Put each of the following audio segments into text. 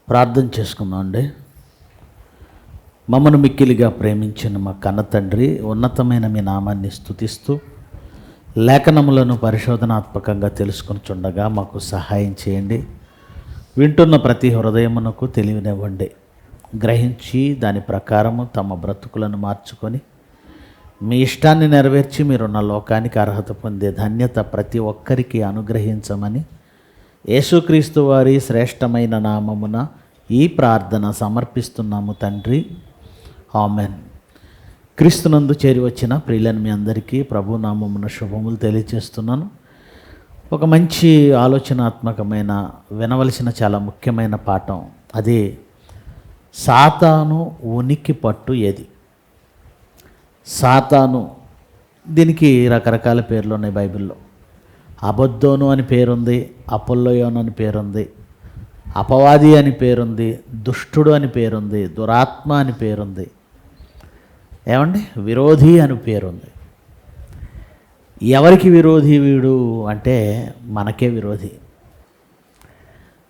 ప్రార్థన చేసుకుందాం అండి. మమ్మను మిక్కిలిగా ప్రేమించిన మా కన్న తండ్రి, ఉన్నతమైన మీ నామాన్ని స్తుతిస్తూ లేఖనములను పరిశోధనాత్మకంగా తెలుసుకొనిచుండగా మాకు సహాయం చేయండి. వింటున్న ప్రతి హృదయమునకు తెలివినివ్వండి. గ్రహించి దాని ప్రకారము తమ బ్రతుకులను మార్చుకొని మీ ఇష్టాన్ని నెరవేర్చి మీరున్న లోకానికి అర్హత పొందే ధన్యత ప్రతి ఒక్కరికి అనుగ్రహించమని యేసుక్రీస్తు వారి శ్రేష్టమైన నామమున ఈ ప్రార్థన సమర్పిస్తున్నాము తండ్రి, ఆమెన్. క్రీస్తునందు చేరి వచ్చిన ప్రియులను మీ అందరికీ ప్రభు నామమున శుభములు తెలియజేస్తున్నాను. ఒక మంచి ఆలోచనాత్మకమైన వినవలసిన చాలా ముఖ్యమైన పాఠం, అది సాతాను ఉనికి పట్టు ఏది. సాతాను, దీనికి రకరకాల పేర్లు ఉన్నాయి బైబిల్లో. అబద్దోను అని పేరుంది, అపొల్లోయోను అని పేరుంది, అపవాది అని పేరుంది, దుష్టుడు అని పేరుంది, దురాత్మ అని పేరుంది, ఏమండి విరోధి అని పేరుంది. ఎవరికి విరోధి వీడు అంటే మనకే విరోధి,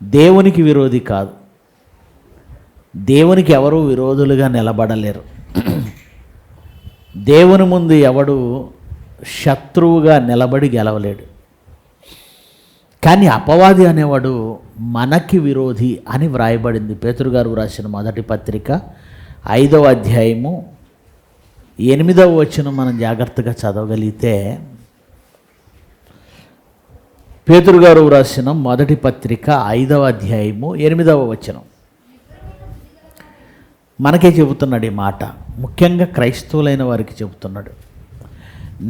దేవునికి విరోధి కాదు. దేవునికి ఎవరు విరోధులుగా నిలబడలేరు. దేవుని ముందు ఎవడు శత్రువుగా నిలబడి గెలవలేడు. కానీ అపవాది అనేవాడు మనకి విరోధి అని వ్రాయబడింది. పేతురు గారు రాసిన మొదటి పత్రిక 5వ అధ్యాయము 8వ వచనం మనం జాగ్రత్తగా చదవగలిగితే, పేతురు గారు రాసిన మొదటి పత్రిక 5వ అధ్యాయము 8వ వచనం మనకే చెబుతున్నాడు ఈ మాట. ముఖ్యంగా క్రైస్తవులైన వారికి చెబుతున్నాడు.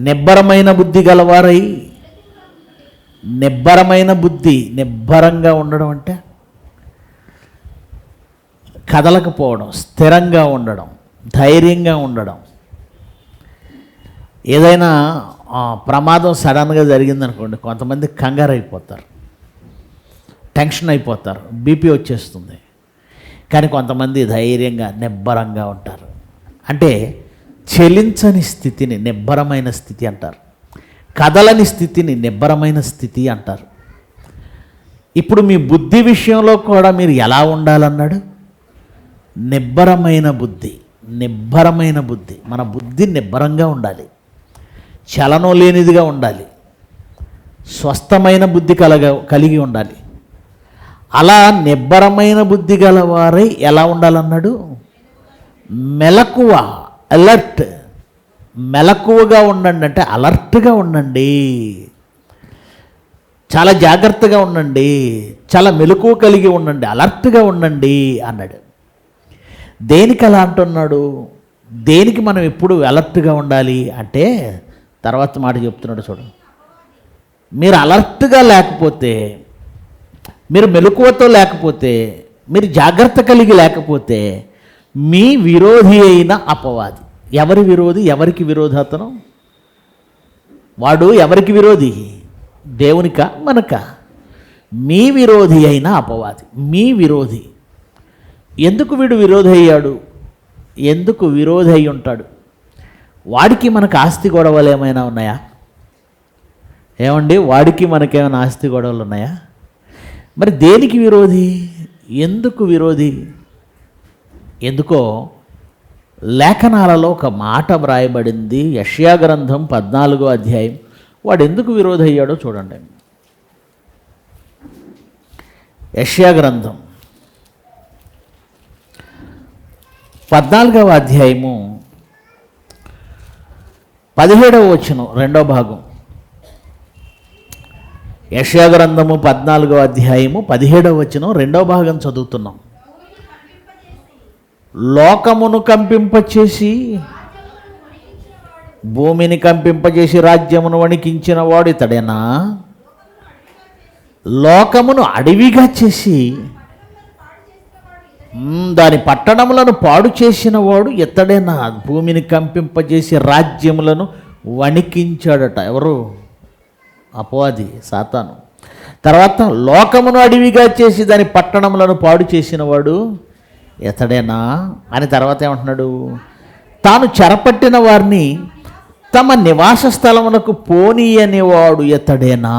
నిబ్బరమైన బుద్ధి గలవారై, నిబ్బరమైన బుద్ధి, నిబ్బరంగా ఉండడం అంటే కదలకపోవడం, స్థిరంగా ఉండడం, ధైర్యంగా ఉండడం. ఏదైనా ప్రమాదం సడన్గా జరిగిందనుకోండి, కొంతమంది కంగారు అయిపోతారు, టెన్షన్ అయిపోతారు, బీపీ వచ్చేస్తుంది. కానీ కొంతమంది ధైర్యంగా నిబ్బరంగా ఉంటారు. అంటే చెలించని స్థితిని నిబ్బరమైన స్థితి అంటారు, కదలని స్థితిని నిబ్బరమైన స్థితి అంటారు. ఇప్పుడు మీ బుద్ధి విషయంలో కూడా మీరు ఎలా ఉండాలన్నాడు? నిబ్బరమైన బుద్ధి. నిబ్బరమైన బుద్ధి, మన బుద్ధి నిబ్బరంగా ఉండాలి, చలనం లేనిదిగా ఉండాలి, స్వస్థమైన బుద్ధి కలిగి ఉండాలి. అలా నిబ్బరమైన బుద్ధి గలవారై ఎలా ఉండాలన్నాడు? మెలకువ, అలర్ట్. మెలకువగా ఉండండి అంటే అలర్ట్గా ఉండండి, చాలా జాగ్రత్తగా ఉండండి, చాలా మెలకువ కలిగి ఉండండి, అలర్ట్గా ఉండండి అన్నాడు. దేనికి అలా అంటున్నాడు? దేనికి మనం ఎప్పుడు అలర్ట్గా ఉండాలి అంటే తర్వాత మాట చెప్తున్నాడు చూడండి. మీరు అలర్ట్గా లేకపోతే, మీరు మెలకువతో లేకపోతే, మీరు జాగ్రత్త కలిగి లేకపోతే మీ విరోధి అయిన అపవాది. ఎవరి విరోధి? ఎవరికి విరోధి అతను? వాడు ఎవరికి విరోధి? దేవునిక మనక? మీ విరోధి అయిన అపవాది, మీ విరోధి. ఎందుకు వీడు విరోధి అయ్యాడు? ఎందుకు విరోధి అయి ఉంటాడు? వాడికి మనకు ఆస్తి గొడవలు ఏమైనా ఉన్నాయా? ఏమండి, వాడికి మనకేమైనా ఆస్తి గొడవలు ఉన్నాయా? మరి దేనికి విరోధి? ఎందుకు విరోధి? ఎందుకో లేఖనాలలో ఒక మాట వ్రాయబడింది. యెషయా గ్రంథం 14వ అధ్యాయం. వాడు ఎందుకు విరోధి అయ్యాడో చూడండి. యెషయా గ్రంథం 14వ అధ్యాయము 17వ వచనం, 2వ భాగం. యెషయా గ్రంథము 14వ అధ్యాయము 17వ వచనం 2వ భాగం చదువుతున్నాం. లోకమును కంపింపచేసి, భూమిని కంపింపచేసి రాజ్యమును వణికించిన వాడు ఇతడేనా? లోకమును అడవిగా చేసి దాని పట్టణములను పాడు చేసిన వాడు ఇతడేనా? భూమిని కంపింపజేసి రాజ్యములను వణికించాడట. ఎవరు? అపవాది, సాతాను. తర్వాత లోకమును అడవిగా చేసి దాని పట్టణములను పాడు చేసిన వాడు ఇతడేనా అని తర్వాత ఏమంటున్నాడు? తాను చెరపట్టిన వారిని తమ నివాస స్థలమునకు పోనీయనివాడు ఇతడేనా?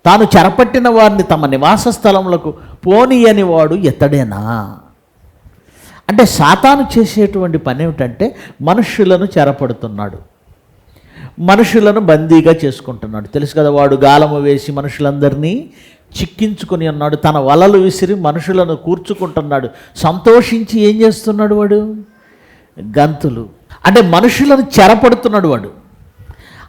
తాను చెరపట్టిన వారిని తమ నివాస స్థలములకు పోనీయని వాడు ఎత్తడేనా? అంటే సాతాను చేసేటువంటి పని ఏమిటంటే మనుష్యులను చెరపడుతున్నాడు, మనుషులను బందీగా చేసుకుంటున్నాడు. తెలుసు కదా, వాడు గాలము వేసి మనుషులందరినీ చిక్కించుకొని ఉన్నాడు. తన వలలు విసిరి మనుషులను కూర్చుకుంటున్నాడు. సంతోషించి ఏం చేస్తున్నాడు వాడు? గంతులు. అంటే మనుషులను చెరపడుతున్నాడు వాడు.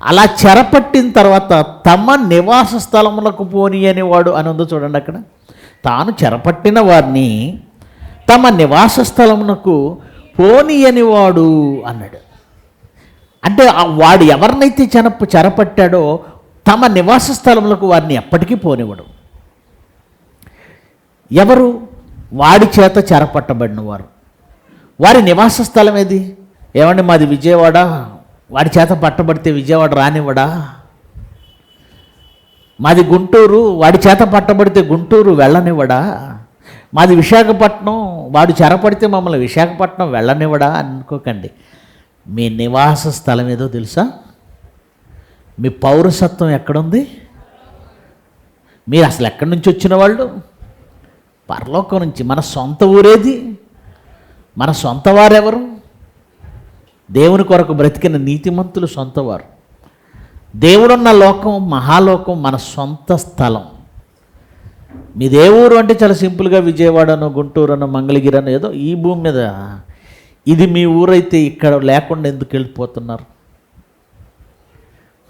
అలా చెరపట్టిన తర్వాత తమ నివాస స్థలములకు పోనీయని వాడు అని ఉందో చూడండి అక్కడ. తాను చెరపట్టిన వారిని తమ నివాస స్థలమునకు పోనీయని వాడు అన్నాడు. అంటే వాడు ఎవరినైతే చెరపట్టాడో తమ నివాస స్థలములకు వారిని ఎప్పటికీ పోనివ్వడు. ఎవరు? వాడి చేత చెరపట్టబడిన వారు. వారి నివాస స్థలం ఏది? ఏమండి, మాది విజయవాడ, వాడి చేత పట్టబడితే విజయవాడ రానివ్వడా? మాది గుంటూరు, వాడి చేత పట్టబడితే గుంటూరు వెళ్ళనివ్వడా? మాది విశాఖపట్నం, వాడు చెరపడితే మమ్మల్ని విశాఖపట్నం వెళ్ళనివ్వడా అనుకోకండి. మీ నివాస స్థలం ఏదో తెలుసా? మీ పౌరసత్వం ఎక్కడుంది? మీరు అసలు ఎక్కడి నుంచి వచ్చిన వాళ్ళు? పరలోకం నుంచి. మన సొంత ఊరేది? మన సొంత వారెవరు? దేవుని కొరకు బ్రతికిన నీతిమంతులు సొంతవారు. దేవుడున్న లోకం, మహాలోకం మన సొంత స్థలం. మీదే ఊరు అంటే చాలా సింపుల్గా విజయవాడనో గుంటూరనో మంగళగిరనో ఏదో ఈ భూమి మీద. ఇది మీ ఊరైతే ఇక్కడ లేకుండా ఎందుకు వెళ్ళిపోతున్నారు?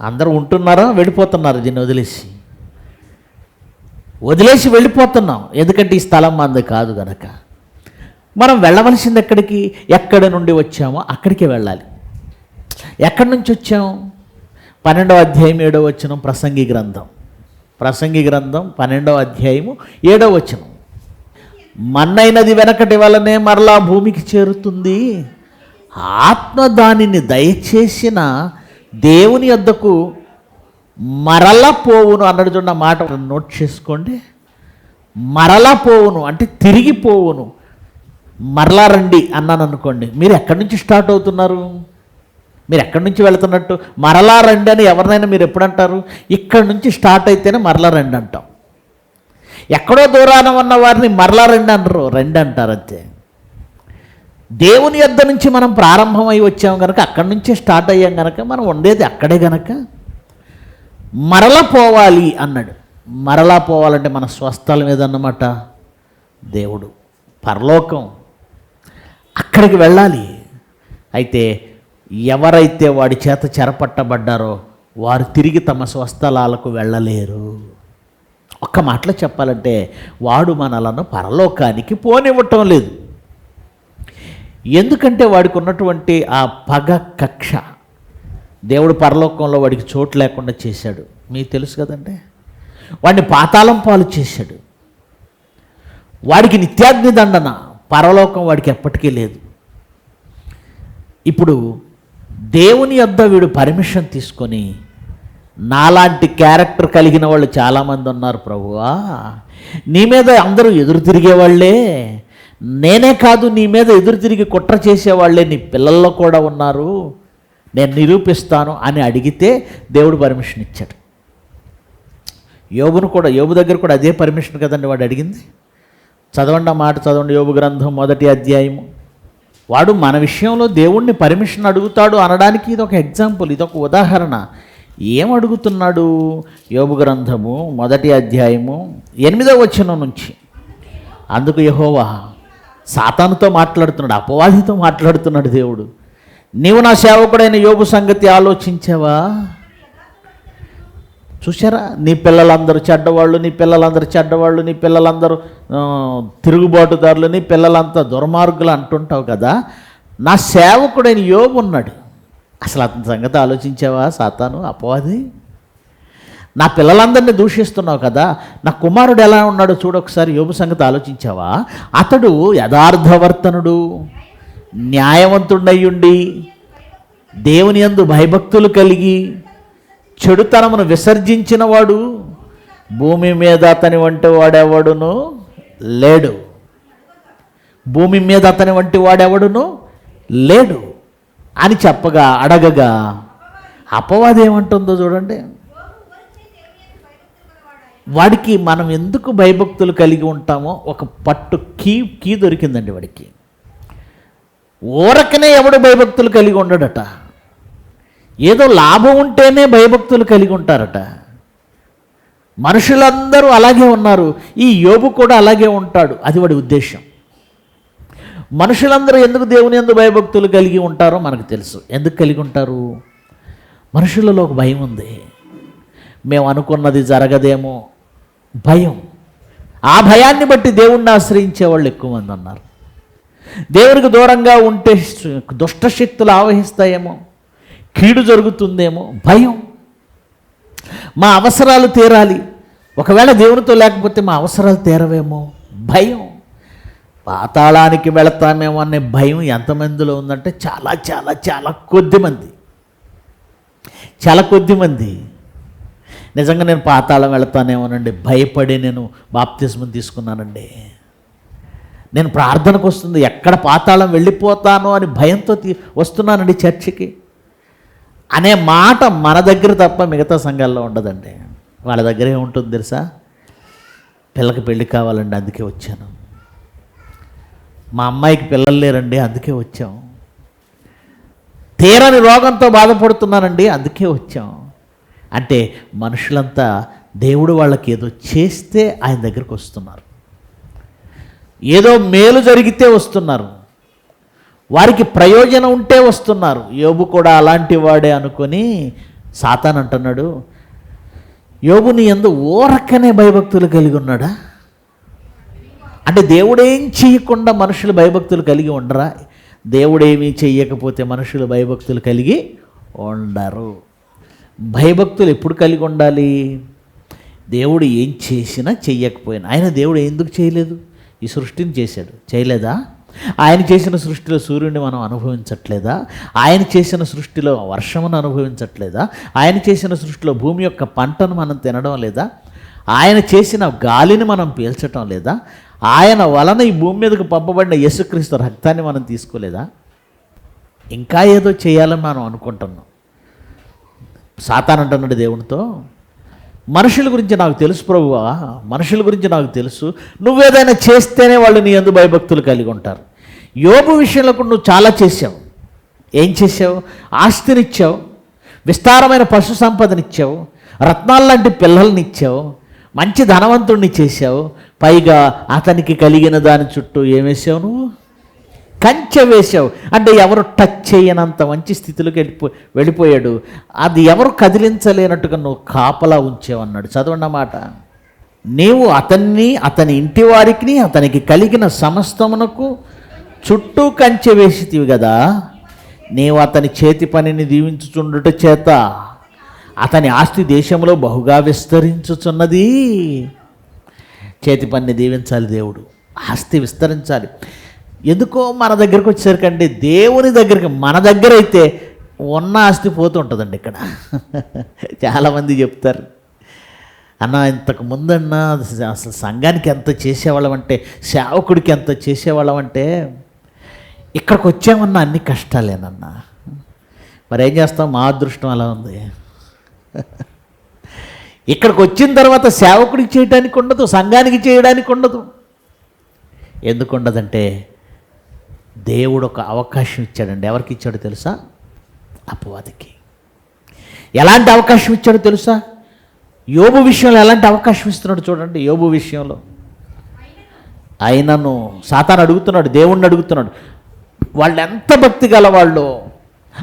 అందరూ ఉంటున్నారా, వెళ్ళిపోతున్నారు? దీన్ని వదిలేసి వెళ్ళిపోతున్నాం. ఎందుకంటే ఈ స్థలం మంది కాదు గనక. మనం వెళ్ళవలసింది ఎక్కడికి? ఎక్కడి నుండి వచ్చామో అక్కడికే వెళ్ళాలి. ఎక్కడి నుంచి వచ్చాము? 12వ అధ్యాయం 7వ వచనం ప్రసంగి గ్రంథం 12వ అధ్యాయము 7వ వచనం. మన్నైనది వెనకటి వలనే మరలా భూమికి చేరుతుంది, ఆత్మ దానిని దయచేసిన దేవుని యొద్దకు మరలా పోవును అన్నాడు. చూడండి ఆ మాట నోట్ చేసుకోండి. మరలా పోవును అంటే తిరిగి పోవును. మరలా రండి అన్నాను అనుకోండి, మీరు ఎక్కడి నుంచి స్టార్ట్ అవుతున్నారు? మీరు ఎక్కడి నుంచి వెళుతున్నట్టు? మరలా రండి అని ఎవరినైనా మీరు ఎప్పుడు అంటారు? ఇక్కడి నుంచి స్టార్ట్ అయితేనే మరలా రండి అంటాం. ఎక్కడో దూరాన ఉన్న వారిని మరలా రండి అనరు, రండి అంటారు అంతే. దేవుని యొద్ద నుంచి మనం ప్రారంభమై వచ్చాము కనుక, అక్కడి నుంచే స్టార్ట్ అయ్యాం కనుక, మనం ఉండేది అక్కడే కనుక మరలా పోవాలి అన్నాడు. మరలా పోవాలంటే మన స్వస్థలం ఏదన్నమాట? దేవుడు, పరలోకం. అక్కడికి వెళ్ళాలి. అయితే ఎవరైతే వాడి చేత చెరపట్టబడ్డారో వారు తిరిగి తమ స్వస్థలాలకు వెళ్ళలేరు. ఒక్క మాటలో చెప్పాలంటే వాడు మనలను పరలోకానికి పోనివ్వటం లేదు. ఎందుకంటే వాడికి ఉన్నటువంటి ఆ పగ, కక్ష. దేవుడు పరలోకంలో వాడికి చోటు లేకుండా చేశాడు. మీకు తెలుసు కదండి. వాడిని పాతాళం పాలు చేశాడు. వాడికి నిత్యాగ్ని దండన. పరలోకం వాడికి ఎప్పటికీ లేదు. ఇప్పుడు దేవుని యొద్ద వీడు పర్మిషన్ తీసుకొని, నాలాంటి క్యారెక్టర్ కలిగిన వాళ్ళు చాలామంది ఉన్నారు ప్రభువా, నీ మీద అందరూ ఎదురు తిరిగేవాళ్లే, నేనే కాదు నీ మీద ఎదురు తిరిగి కుట్ర చేసేవాళ్లే నీ పిల్లల్లో కూడా ఉన్నారు, నేను నిరూపిస్తాను అని అడిగితే దేవుడు పర్మిషన్ ఇచ్చాడు. యోబును కూడా, యోబు దగ్గర కూడా అదే పర్మిషన్ కదండి వాడు అడిగింది. చదవండి ఆ మాట, చదవండి. యోబు గ్రంథం 1వ అధ్యాయము. వాడు మన విషయంలో దేవుణ్ణి పర్మిషన్ అడుగుతాడు అనడానికి ఇదొక ఎగ్జాంపుల్, ఇదొక ఉదాహరణ. ఏం అడుగుతున్నాడు? యోబు గ్రంథము 1వ అధ్యాయము 8వ వచనం నుంచి. అందుకు యెహోవా సాతానుతో మాట్లాడుతున్నాడు, అపవాదితో మాట్లాడుతున్నాడు దేవుడు. నీవు నా సేవకుడైన యోబు సంగతి ఆలోచించావా? చూసారా, నీ పిల్లలందరూ చెడ్డవాళ్ళు, నీ పిల్లలందరూ చెడ్డవాళ్ళు, నీ పిల్లలందరూ తిరుగుబాటుదారులు, నీ పిల్లలంతా దుర్మార్గులు అంటుంటావు కదా. నా సేవకుడైన యోబు ఉన్నాడు, అసలు అతని సంగతి ఆలోచించావా? సాతాను, అపవాది, నా పిల్లలందరినీ దూషిస్తున్నావు కదా, నా కుమారుడు ఎలా ఉన్నాడో చూడు ఒకసారి, యోబు సంగతి ఆలోచించావా? అతడు యథార్థవర్తనుడు, న్యాయవంతుడయ్యుండి, దేవుని యందు భయభక్తులు కలిగి, చెడుతనమును విసర్జించిన వాడు, భూమి మీద అతని వంటి వాడెవడును లేడు. భూమి మీద అతని వంటి వాడెవడును లేడు అని చెప్పగా, అడగగా అపవాది ఏమంటుందో చూడండి. వాడికి మనం ఎందుకు భయభక్తులు కలిగి ఉంటామో ఒక పట్టు కీ దొరికిందండి వాడికి. ఊరకనే ఎవడు భయభక్తులు కలిగి ఉండడట, ఏదో లాభం ఉంటేనే భయభక్తులు కలిగి ఉంటారట. మనుషులందరూ అలాగే ఉన్నారు, ఈ యోబు కూడా అలాగే ఉంటాడు. అది వాడి ఉద్దేశం. మనుషులందరూ ఎందుకు దేవుని యందు భయభక్తులు కలిగి ఉంటారో మనకు తెలుసు. ఎందుకు కలిగి ఉంటారు? మనుషులలో ఒక భయం ఉంది. మేము అనుకున్నది జరగదేమో భయం. ఆ భయాన్ని బట్టి దేవుణ్ణి ఆశ్రయించే వాళ్ళు ఎక్కువ మంది ఉన్నారు. దేవునికి దూరంగా ఉంటే దుష్టశక్తులు ఆవహిస్తాయేమో, కీడు జరుగుతుందేమో భయం. మా అవసరాలు తీరాలి, ఒకవేళ దేవునితో లేకపోతే మా అవసరాలు తీరవేమో భయం. పాతాళానికి వెళతామేమో అనే భయం ఎంతమందిలో ఉందంటే చాలా చాలా చాలా కొద్దిమంది. చాలా కొద్దిమంది. నిజంగా నేను పాతాళం వెళతానేమోనండి భయపడి నేను బాప్తిస్మం తీసుకున్నానండి. నేను ప్రార్థనకు వస్తుంది ఎక్కడ పాతాళం వెళ్ళిపోతానో అని భయంతో వస్తున్నానండి చర్చికి అనే మాట మన దగ్గర తప్ప మిగతా సంఘాల్లో ఉండదండి. వాళ్ళ దగ్గర ఏముంటుంది తెలుసా? పిల్లకి పెళ్ళి కావాలండి అందుకే వచ్చాను, మా అమ్మాయికి పిల్లలు లేరండి అందుకే వచ్చాం, తీరని రోగంతో బాధపడుతున్నానండి అందుకే వచ్చాం. అంటే మనుషులంతా దేవుడు వాళ్ళకి ఏదో చేస్తే ఆయన దగ్గరికి వస్తున్నారు, ఏదో మేలు జరిగితే వస్తున్నారు, వారికి ప్రయోజనం ఉంటే వస్తున్నారు. యోబు కూడా అలాంటి వాడే అనుకొని సాతాన్ అంటున్నాడు, యోబు నీ యందు ఊరకనే భయభక్తులు కలిగి ఉన్నాడా? అంటే దేవుడేం చేయకుండా మనుషులు భయభక్తులు కలిగి ఉండరా? దేవుడేమీ చెయ్యకపోతే మనుషులు భయభక్తులు కలిగి ఉండరు. భయభక్తులు ఎప్పుడు కలిగి ఉండాలి? దేవుడు ఏం చేసినా చెయ్యకపోయినా. ఆయన దేవుడు ఎందుకు చేయలేదు? ఈ సృష్టిని చేశాడు, చేయలేదా? ఆయన చేసిన సృష్టిలో సూర్యుడిని మనం అనుభవించట్లేదా? ఆయన చేసిన సృష్టిలో వర్షమును అనుభవించట్లేదా? ఆయన చేసిన సృష్టిలో భూమి యొక్క పంటను మనం తినడం లేదా? ఆయన చేసిన గాలిని మనం పీల్చటం లేదా? ఆయన వలన ఈ భూమి మీదకు పంపబడిన యేసుక్రీస్తు రక్తాన్ని మనం తీసుకోలేదా? ఇంకా ఏదో చేయాలని మనం అనుకుంటున్నాం. సాతాను అంటున్నాడు దేవునితో, మనుషుల గురించి నాకు తెలుసు ప్రభువా, మనుషుల గురించి నాకు తెలుసు, నువ్వేదైనా చేస్తేనే వాళ్ళు నీ యందు భయభక్తులు కలిగి ఉంటారు. యోబు విషయంలో కూడా నువ్వు చాలా చేసావు. ఏం చేసావు? ఆస్తినిచ్చావు, విస్తారమైన పశు సంపదనిచ్చావు, రత్నాల్లాంటి పిల్లల్నిచ్చావు, మంచి ధనవంతుడిని చేశావు. పైగా అతనికి కలిగిన దాని చుట్టూ ఏం వేసావు? నువ్వు కంచె వేశావు. అంటే ఎవరు టచ్ చేయనంత మంచి స్థితిలోకి వెళ్ళిపోయాడు. అది ఎవరు కదిలించలేనట్టుగా నువ్వు కాపలా ఉంచావన్నాడు. చదవండి మాట. నీవు అతన్ని, అతని ఇంటి వారికి, అతనికి కలిగిన సమస్తమునకు చుట్టూ కంచె వేసితివి కదా. నీవు అతని చేతి పనిని దీవించుచుండుట చేత అతని ఆస్తి దేశంలో బహుగా విస్తరించుచున్నది. చేతి పనిని దీవించాలి దేవుడు, ఆస్తి విస్తరించాలి. ఎందుకో మన దగ్గరకు వచ్చేసరికంటే దేవుని దగ్గరికి, మన దగ్గర అయితే ఉన్న ఆస్తి పోతూ ఉంటుందండి. ఇక్కడ చాలామంది చెప్తారు, అన్న ఇంతకు ముందన్నా అసలు సంఘానికి ఎంత చేసేవాళ్ళం అంటే, సేవకుడికి ఎంత చేసేవాళ్ళం అంటే, ఇక్కడికి వచ్చామన్నా అన్ని కష్టాలేనన్నా. మరి ఏం చేస్తాం? మా అదృష్టం అలా ఉంది. ఇక్కడికి వచ్చిన తర్వాత సేవకుడికి చేయడానికి ఉండదు, సంఘానికి చేయడానికి ఉండదు. ఎందుకు ఉండదంటే దేవుడు ఒక అవకాశం ఇచ్చాడండి. ఎవరికి ఇచ్చాడో తెలుసా? అపవాదికి. ఎలాంటి అవకాశం ఇచ్చాడో తెలుసా? యోబు విషయంలో ఎలాంటి అవకాశం ఇస్తున్నాడు చూడండి. యోబు విషయంలో ఆయనను సాతాను అడుగుతున్నాడు, దేవుణ్ణి అడుగుతున్నాడు, వాళ్ళు ఎంత భక్తి గలవాళ్ళో,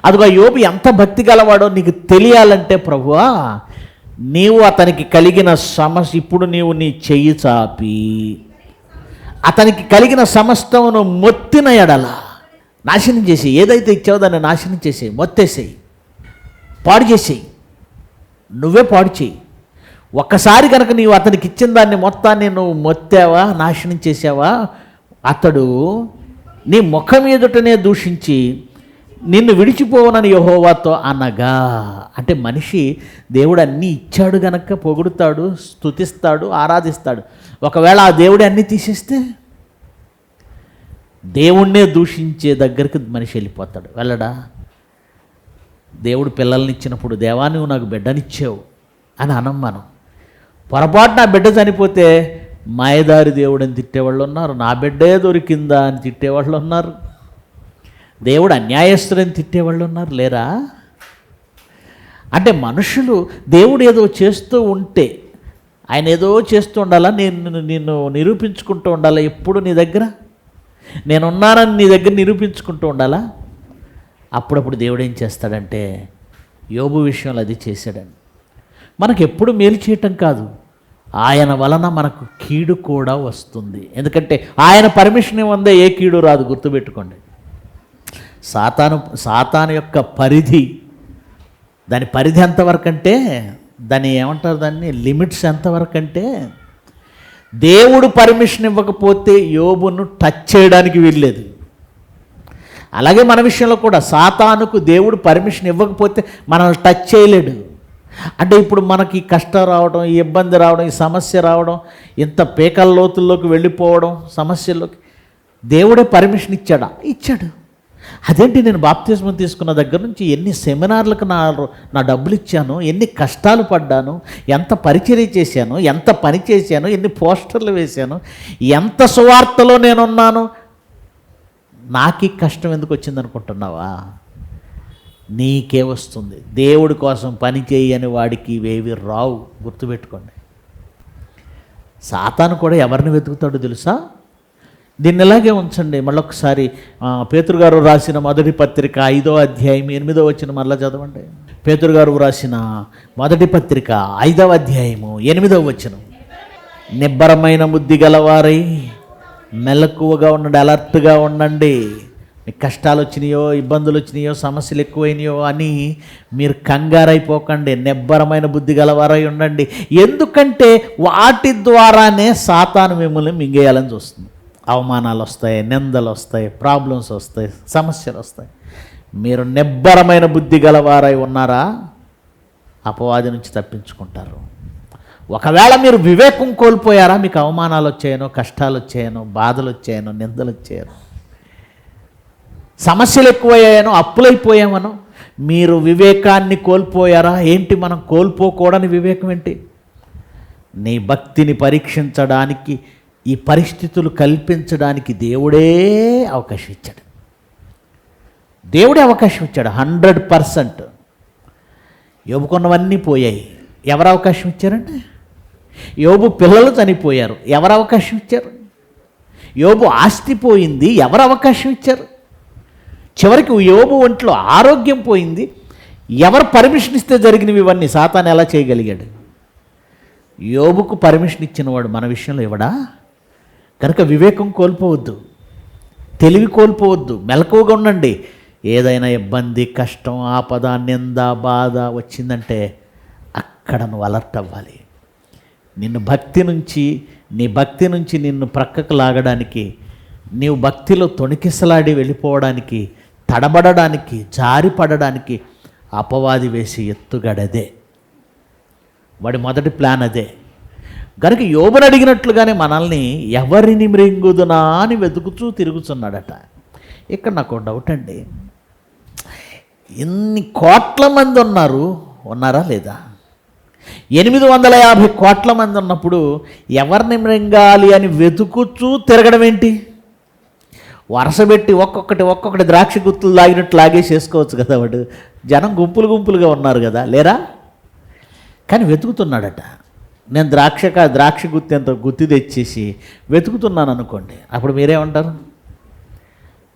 అదిగో యోబు ఎంత భక్తి గలవాడో నీకు తెలియాలంటే ప్రభువా, నీవు అతనికి కలిగిన సమస్య, ఇప్పుడు నీవు నీ చెయ్యి చాపి అతనికి కలిగిన సమస్తమును మొత్తిన ఎడల నాశనం చేసి, ఏదైతే ఇచ్చావో దాన్ని నాశనం చేసేయి, మొత్తేసేయి, పాడు చేసేయి, నువ్వే పాడు చేయి. ఒక్కసారి కనుక నీవు అతనికి ఇచ్చిన దాన్ని మొత్తాన్ని నువ్వు మొత్తావా, నాశనం చేసావా, అతడు నీ ముఖం ఎదుటనే దూషించి నిన్ను విడిచిపోవనని యెహోవాతో అనగా. అంటే మనిషి దేవుడు అన్నీ ఇచ్చాడు గనక పొగుడుతాడు, స్తుతిస్తాడు, ఆరాధిస్తాడు. ఒకవేళ ఆ దేవుడు అన్నీ తీసేస్తే దేవుణ్ణే దూషించే దగ్గరికి మనిషి వెళ్ళిపోతాడు. వెళ్ళడా? దేవుడు పిల్లల్ని ఇచ్చినప్పుడు, దేవా నువ్వు నాకు బిడ్డనిచ్చావు అని అనం మనం. పొరపాటు నా బిడ్డ చనిపోతే మాయదారి దేవుడని తిట్టేవాళ్ళు ఉన్నారు, నా బిడ్డే దొరికిందా అని తిట్టేవాళ్ళు ఉన్నారు, దేవుడు అన్యాయస్తుడని తిట్టేవాళ్ళు ఉన్నారు, లేరా? అంటే మనుషులు దేవుడు ఏదో చేస్తూ ఉంటే, ఆయన ఏదో చేస్తూ ఉండాలా, నిన్ను నిరూపించుకుంటూ ఉండాలా, ఎప్పుడు నీ దగ్గర నేనున్నానని నీ దగ్గర నిరూపించుకుంటూ ఉండాలా. అప్పుడప్పుడు దేవుడు ఏం చేస్తాడంటే యోబు విషయంలో అది చేశాడండి. మనకు ఎప్పుడు మేలు చేయటం కాదు, ఆయన వలన మనకు కీడు కూడా వస్తుంది. ఎందుకంటే ఆయన పర్మిషన్ ఇవ్వందే ఏ కీడు రాదు, గుర్తుపెట్టుకోండి. సాతాను యొక్క పరిధి, దాని పరిధి ఎంతవరకు అంటే, దాన్ని ఏమంటారు, దాన్ని లిమిట్స్ ఎంతవరకు అంటే, దేవుడు పర్మిషన్ ఇవ్వకపోతే యోబును టచ్ చేయడానికి వీల్లేదు. అలాగే మన విషయంలో కూడా సాతానుకు దేవుడు పర్మిషన్ ఇవ్వకపోతే మనల్ని టచ్ చేయలేడు. అంటే ఇప్పుడు మనకి కష్టం రావడం, ఈ ఇబ్బంది రావడం, ఈ సమస్య రావడం, ఇంత పేకల లోతుల్లోకి వెళ్ళిపోవడం, సమస్యల్లోకి దేవుడే పర్మిషన్ ఇచ్చాడా? ఇచ్చాడు. అదేంటి, నేను బాప్తిస్మం తీసుకున్న దగ్గర నుంచి ఎన్ని సెమినార్లకు నా డబ్బులు ఇచ్చాను, ఎన్ని కష్టాలు పడ్డాను, ఎంత పరిచర్య చేశాను, ఎంత పని చేశాను, ఎన్ని పోస్టర్లు వేశాను, ఎంత సువార్తలో నేనున్నాను, నాకు ఈ కష్టం ఎందుకు వచ్చింది అనుకుంటున్నావా? నీకే వస్తుంది. దేవుడి కోసం పని చేయని వాడికి ఇవేవి రావు, గుర్తుపెట్టుకోండి. సాతాను కూడా ఎవరిని వెతుకుతాడో తెలుసా? దీన్ని ఇలాగే ఉంచండి. మళ్ళొకసారి పేతురు గారు రాసిన మొదటి పత్రిక 5వ అధ్యాయం 8వ వచనం మళ్ళీ చదవండి. పేతురు గారు రాసిన మొదటి పత్రిక 5వ అధ్యాయము 8వ వచనం. నిబ్బరమైన బుద్ధి గలవారై మెలకువగా ఉండండి, అలర్ట్గా ఉండండి. మీకు కష్టాలు వచ్చినాయో, ఇబ్బందులు వచ్చినాయో, సమస్యలు ఎక్కువైనాయో అని మీరు కంగారైపోకండి. నిబ్బరమైన బుద్ధి గలవారై ఉండండి. ఎందుకంటే వాటి ద్వారానే సాతాను మిమ్మల్ని మింగేయాలని చూస్తుంది. అవమానాలు వస్తాయి, నిందలు వస్తాయి, ప్రాబ్లమ్స్ వస్తాయి, సమస్యలు వస్తాయి. మీరు నిబ్బరమైన బుద్ధి గలవారై ఉన్నారా, అపవాది నుంచి తప్పించుకుంటారు. ఒకవేళ మీరు వివేకం కోల్పోయారా, మీకు అవమానాలు వచ్చాయనో, కష్టాలు వచ్చాయనో, బాధలు వచ్చాయనో, నిందలు వచ్చాయనో, సమస్యలు ఎక్కువయ్యాయనో, అప్పులైపోయామనో, మీరు వివేకాన్ని కోల్పోయారా? ఏంటి మనం కోల్పోకూడని వివేకం ఏంటి? నీ భక్తిని పరీక్షించడానికి, ఈ పరిస్థితులు కల్పించడానికి దేవుడే అవకాశం ఇచ్చాడు. దేవుడే అవకాశం ఇచ్చాడు 100%. యోబుకున్నవన్నీ పోయాయి. ఎవరు అవకాశం ఇచ్చారంటే, యోబు పిల్లలు చనిపోయారు, ఎవరు అవకాశం ఇచ్చారు? యోబు ఆస్తి పోయింది, ఎవరు అవకాశం ఇచ్చారు? చివరికి యోబు ఒంట్లో ఆరోగ్యం పోయింది, ఎవరు పర్మిషన్ ఇస్తే జరిగినవి ఇవన్నీ? సాతాను ఎలా చేయగలిగాడు? యోబుకు పర్మిషన్ ఇచ్చినవాడు మన విషయంలో ఇవ్వడా? కనుక వివేకం కోల్పోవద్దు, తెలివి కోల్పోవద్దు, మెలకువగా ఉండండి. ఏదైనా ఇబ్బంది, కష్టం, ఆపద, నింద, బాధ వచ్చిందంటే అక్కడ నువ్వు అలర్ట్ అవ్వాలి. నీ భక్తి నుంచి నిన్ను ప్రక్కకు లాగడానికి, నీవు భక్తిలో తొణికిసలాడి వెళ్ళిపోవడానికి, తడబడడానికి, జారిపడడానికి అపవాది వేసి ఎత్తుగడదే. వాడి మొదటి ప్లాన్ అదే. కనుక యోబును అడిగినట్లుగానే మనల్ని ఎవరిని మృంగుదునా అని వెతుకుతూ తిరుగుతున్నాడట. ఇక్కడ నాకు డౌట్ అండి, ఎన్ని కోట్ల మంది ఉన్నారా లేదా? 850 కోట్ల మంది ఉన్నప్పుడు ఎవరిని మృంగాలి అని వెతుకుతూ తిరగడం ఏంటి? వరుస పెట్టి ఒక్కొక్కటి ద్రాక్ష గుత్తులు లాగినట్టు లాగేసేసుకోవచ్చు కదా. వాడు జనం గుంపులుగా ఉన్నారు కదా, లేరా? కానీ వెతుకుతున్నాడట. నేను ద్రాక్ష గుత్తి అంత గుత్తి తెచ్చేసి వెతుకుతున్నాను అనుకోండి, అప్పుడు మీరేమంటారు?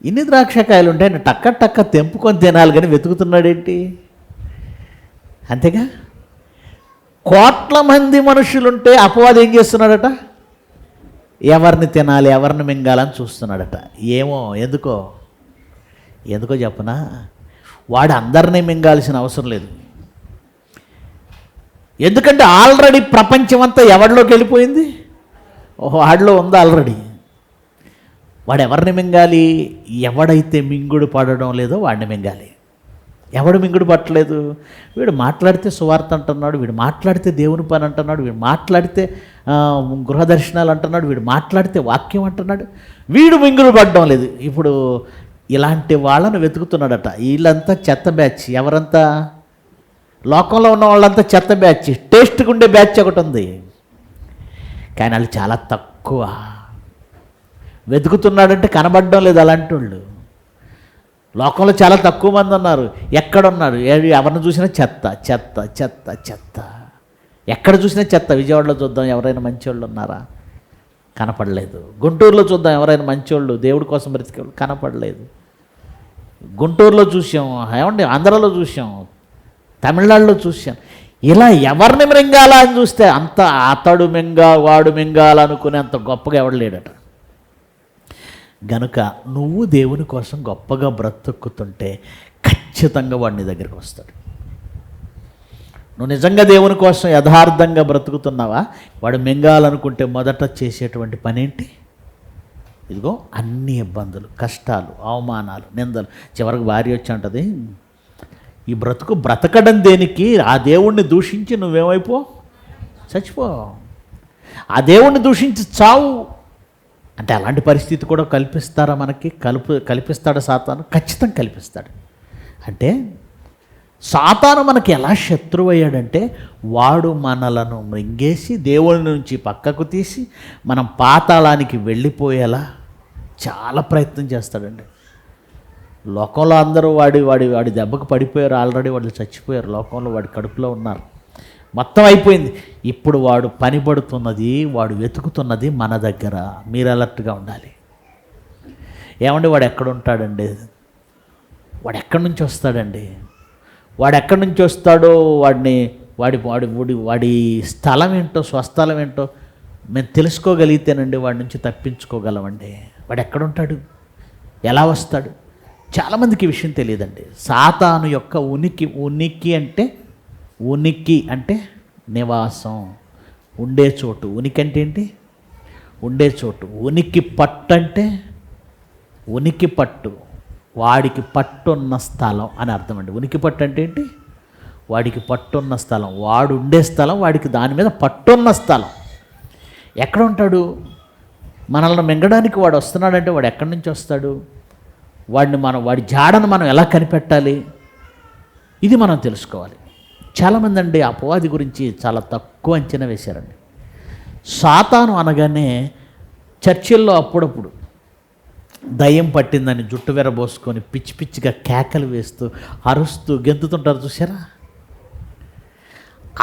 ఇన్ని ద్రాక్షకాయలు ఉంటాయి, నేను టక్క తెంపుకొని తినాలి, కానీ వెతుకుతున్నాడేంటి? అంతేగా. కోట్ల మంది మనుషులుంటే అపవాది ఏం చేస్తున్నాడట? ఎవరిని తినాలి, ఎవరిని మింగాలని చూస్తున్నాడట. ఏమో ఎందుకో చెప్పనా? వాడు అందరినీ మింగాల్సిన అవసరం లేదు. ఎందుకంటే ఆల్రెడీ ప్రపంచం అంతా ఎవరిలోకి వెళ్ళిపోయింది, వాడిలో ఉంది ఆల్రెడీ. వాడు ఎవరిని మింగాలి? ఎవడైతే మింగుడు పడడం లేదో వాడిని మింగాలి. ఎవడు మింగుడు పట్టలేదు? వీడు మాట్లాడితే సువార్త అంటున్నాడు, వీడు మాట్లాడితే దేవుని పని అంటున్నాడు, వీడు మాట్లాడితే గృహదర్శనాలు అంటున్నాడు, వీడు మాట్లాడితే వాక్యం అంటున్నాడు, వీడు మింగుడు పడడం లేదు. ఇప్పుడు ఇలాంటి వాళ్ళను వెతుకుతున్నాడట. వీళ్ళంతా చెత్త బ్యాచ్. ఎవరంతా? లోకంలో ఉన్న వాళ్ళంతా చెత్త బ్యాచ్. టేస్ట్గా ఉండే బ్యాచ్ ఒకటి ఉంది. కానీ వాళ్ళు చాలా తక్కువ. వెతుకుతున్నాడంటే కనబడడం లేదు అలాంటి వాళ్ళు. లోకంలో చాలా తక్కువ మంది ఉన్నారు. ఎక్కడున్నారు? ఎవరిని చూసినా చెత్త చెత్త చెత్త చెత్త. ఎక్కడ చూసినా చెత్త. విజయవాడలో చూద్దాం, ఎవరైనా మంచివాళ్ళు ఉన్నారా? కనపడలేదు. గుంటూరులో చూద్దాం, ఎవరైనా మంచివాళ్ళు దేవుడి కోసం బ్రతికేవాళ్ళు? కనపడలేదు. గుంటూరులో చూసాం, ఏమండి ఆంధ్రాలో చూసాం, తమిళనాడులో చూసాం. ఇలా ఎవరిని మింగాలా అని చూస్తే అంత అతడు మింగా వాడు మింగాల అనుకునే అంత గొప్పగా ఎవడు లేడట. గనుక నువ్వు దేవుని కోసం గొప్పగా బ్రతుకుతుంటే ఖచ్చితంగా వాడు నీ దగ్గరికి వస్తాడు. నువ్వు నిజంగా దేవుని కోసం యథార్థంగా బ్రతుకుతున్నావా? వాడు మింగాలనుకుంటే మొదట చేసేటువంటి పని ఏంటి? ఇదిగో అన్ని ఇబ్బందులు, కష్టాలు, అవమానాలు, నిందలు. చివరికి భార్య వచ్చి అంటది, ఈ బ్రతకడం దేనికి? ఆ దేవుణ్ణి దూషించి నువ్వేమైపో? చచ్చిపో. ఆ దేవుణ్ణి దూషించి చావు అంటే అలాంటి పరిస్థితి కూడా కల్పిస్తారా మనకి? కల్పిస్తాడు సాతాను? ఖచ్చితంగా కల్పిస్తాడు. అంటే సాతాను మనకి ఎలా శత్రువు అయ్యాడంటే, వాడు మనలను మృంగేసి దేవుని నుంచి పక్కకు తీసి మనం పాతాళానికి వెళ్ళిపోయేలా చాలా ప్రయత్నం చేస్తాడండి. లోకంలో అందరూ వాడి దెబ్బకు పడిపోయారు. ఆల్రెడీ వాళ్ళు చచ్చిపోయారు. లోకంలో వాడి కడుపులో ఉన్నారు. మొత్తం అయిపోయింది. ఇప్పుడు వాడు పనిపడుతున్నది, వాడు వెతుకుతున్నది మన దగ్గర. మీరు అలర్ట్గా ఉండాలి. ఏమండి వాడు ఎక్కడ ఉంటాడండి? వాడు ఎక్కడి నుంచి వస్తాడండి? వాడు ఎక్కడి నుంచి వస్తాడో వాడి స్థలం ఏంటో, స్వస్థలం ఏంటో మేము తెలుసుకోగలిగితేనండి వాడి నుంచి తప్పించుకోగలమండి. వాడు ఎక్కడుంటాడు? ఎలా వస్తాడు? చాలామందికి ఈ విషయం తెలియదండి. సాతాను యొక్క ఉనికి అంటే నివాసం, ఉండే చోటు. ఉనికి అంటే ఏంటి? ఉండే చోటు. ఉనికి పట్టు అంటే ఉనికి పట్టు, వాడికి పట్టున్న స్థలం అని అర్థం అండి. ఉనికి పట్టు అంటే ఏంటి? వాడికి పట్టున్న స్థలం, వాడు ఉండే స్థలం, వాడికి దాని మీద పట్టున్న స్థలం. ఎక్కడ ఉంటాడు? మనల్ని మింగడానికి వాడు వస్తున్నాడంటే వాడు ఎక్కడి నుంచి వస్తాడు? వాడి జాడను మనం ఎలా కనిపెట్టాలి? ఇది మనం తెలుసుకోవాలి. చాలామంది అండి అపవాది గురించి చాలా తక్కువ అంచనా వేశారండి. సాతాను అనగానే చర్చిల్లో అప్పుడప్పుడు దయ్యం పట్టిందని జుట్టు వెరబోసుకొని పిచ్చి పిచ్చిగా కేకలు వేస్తూ అరుస్తూ గెంతుతుంటారు, చూసారా?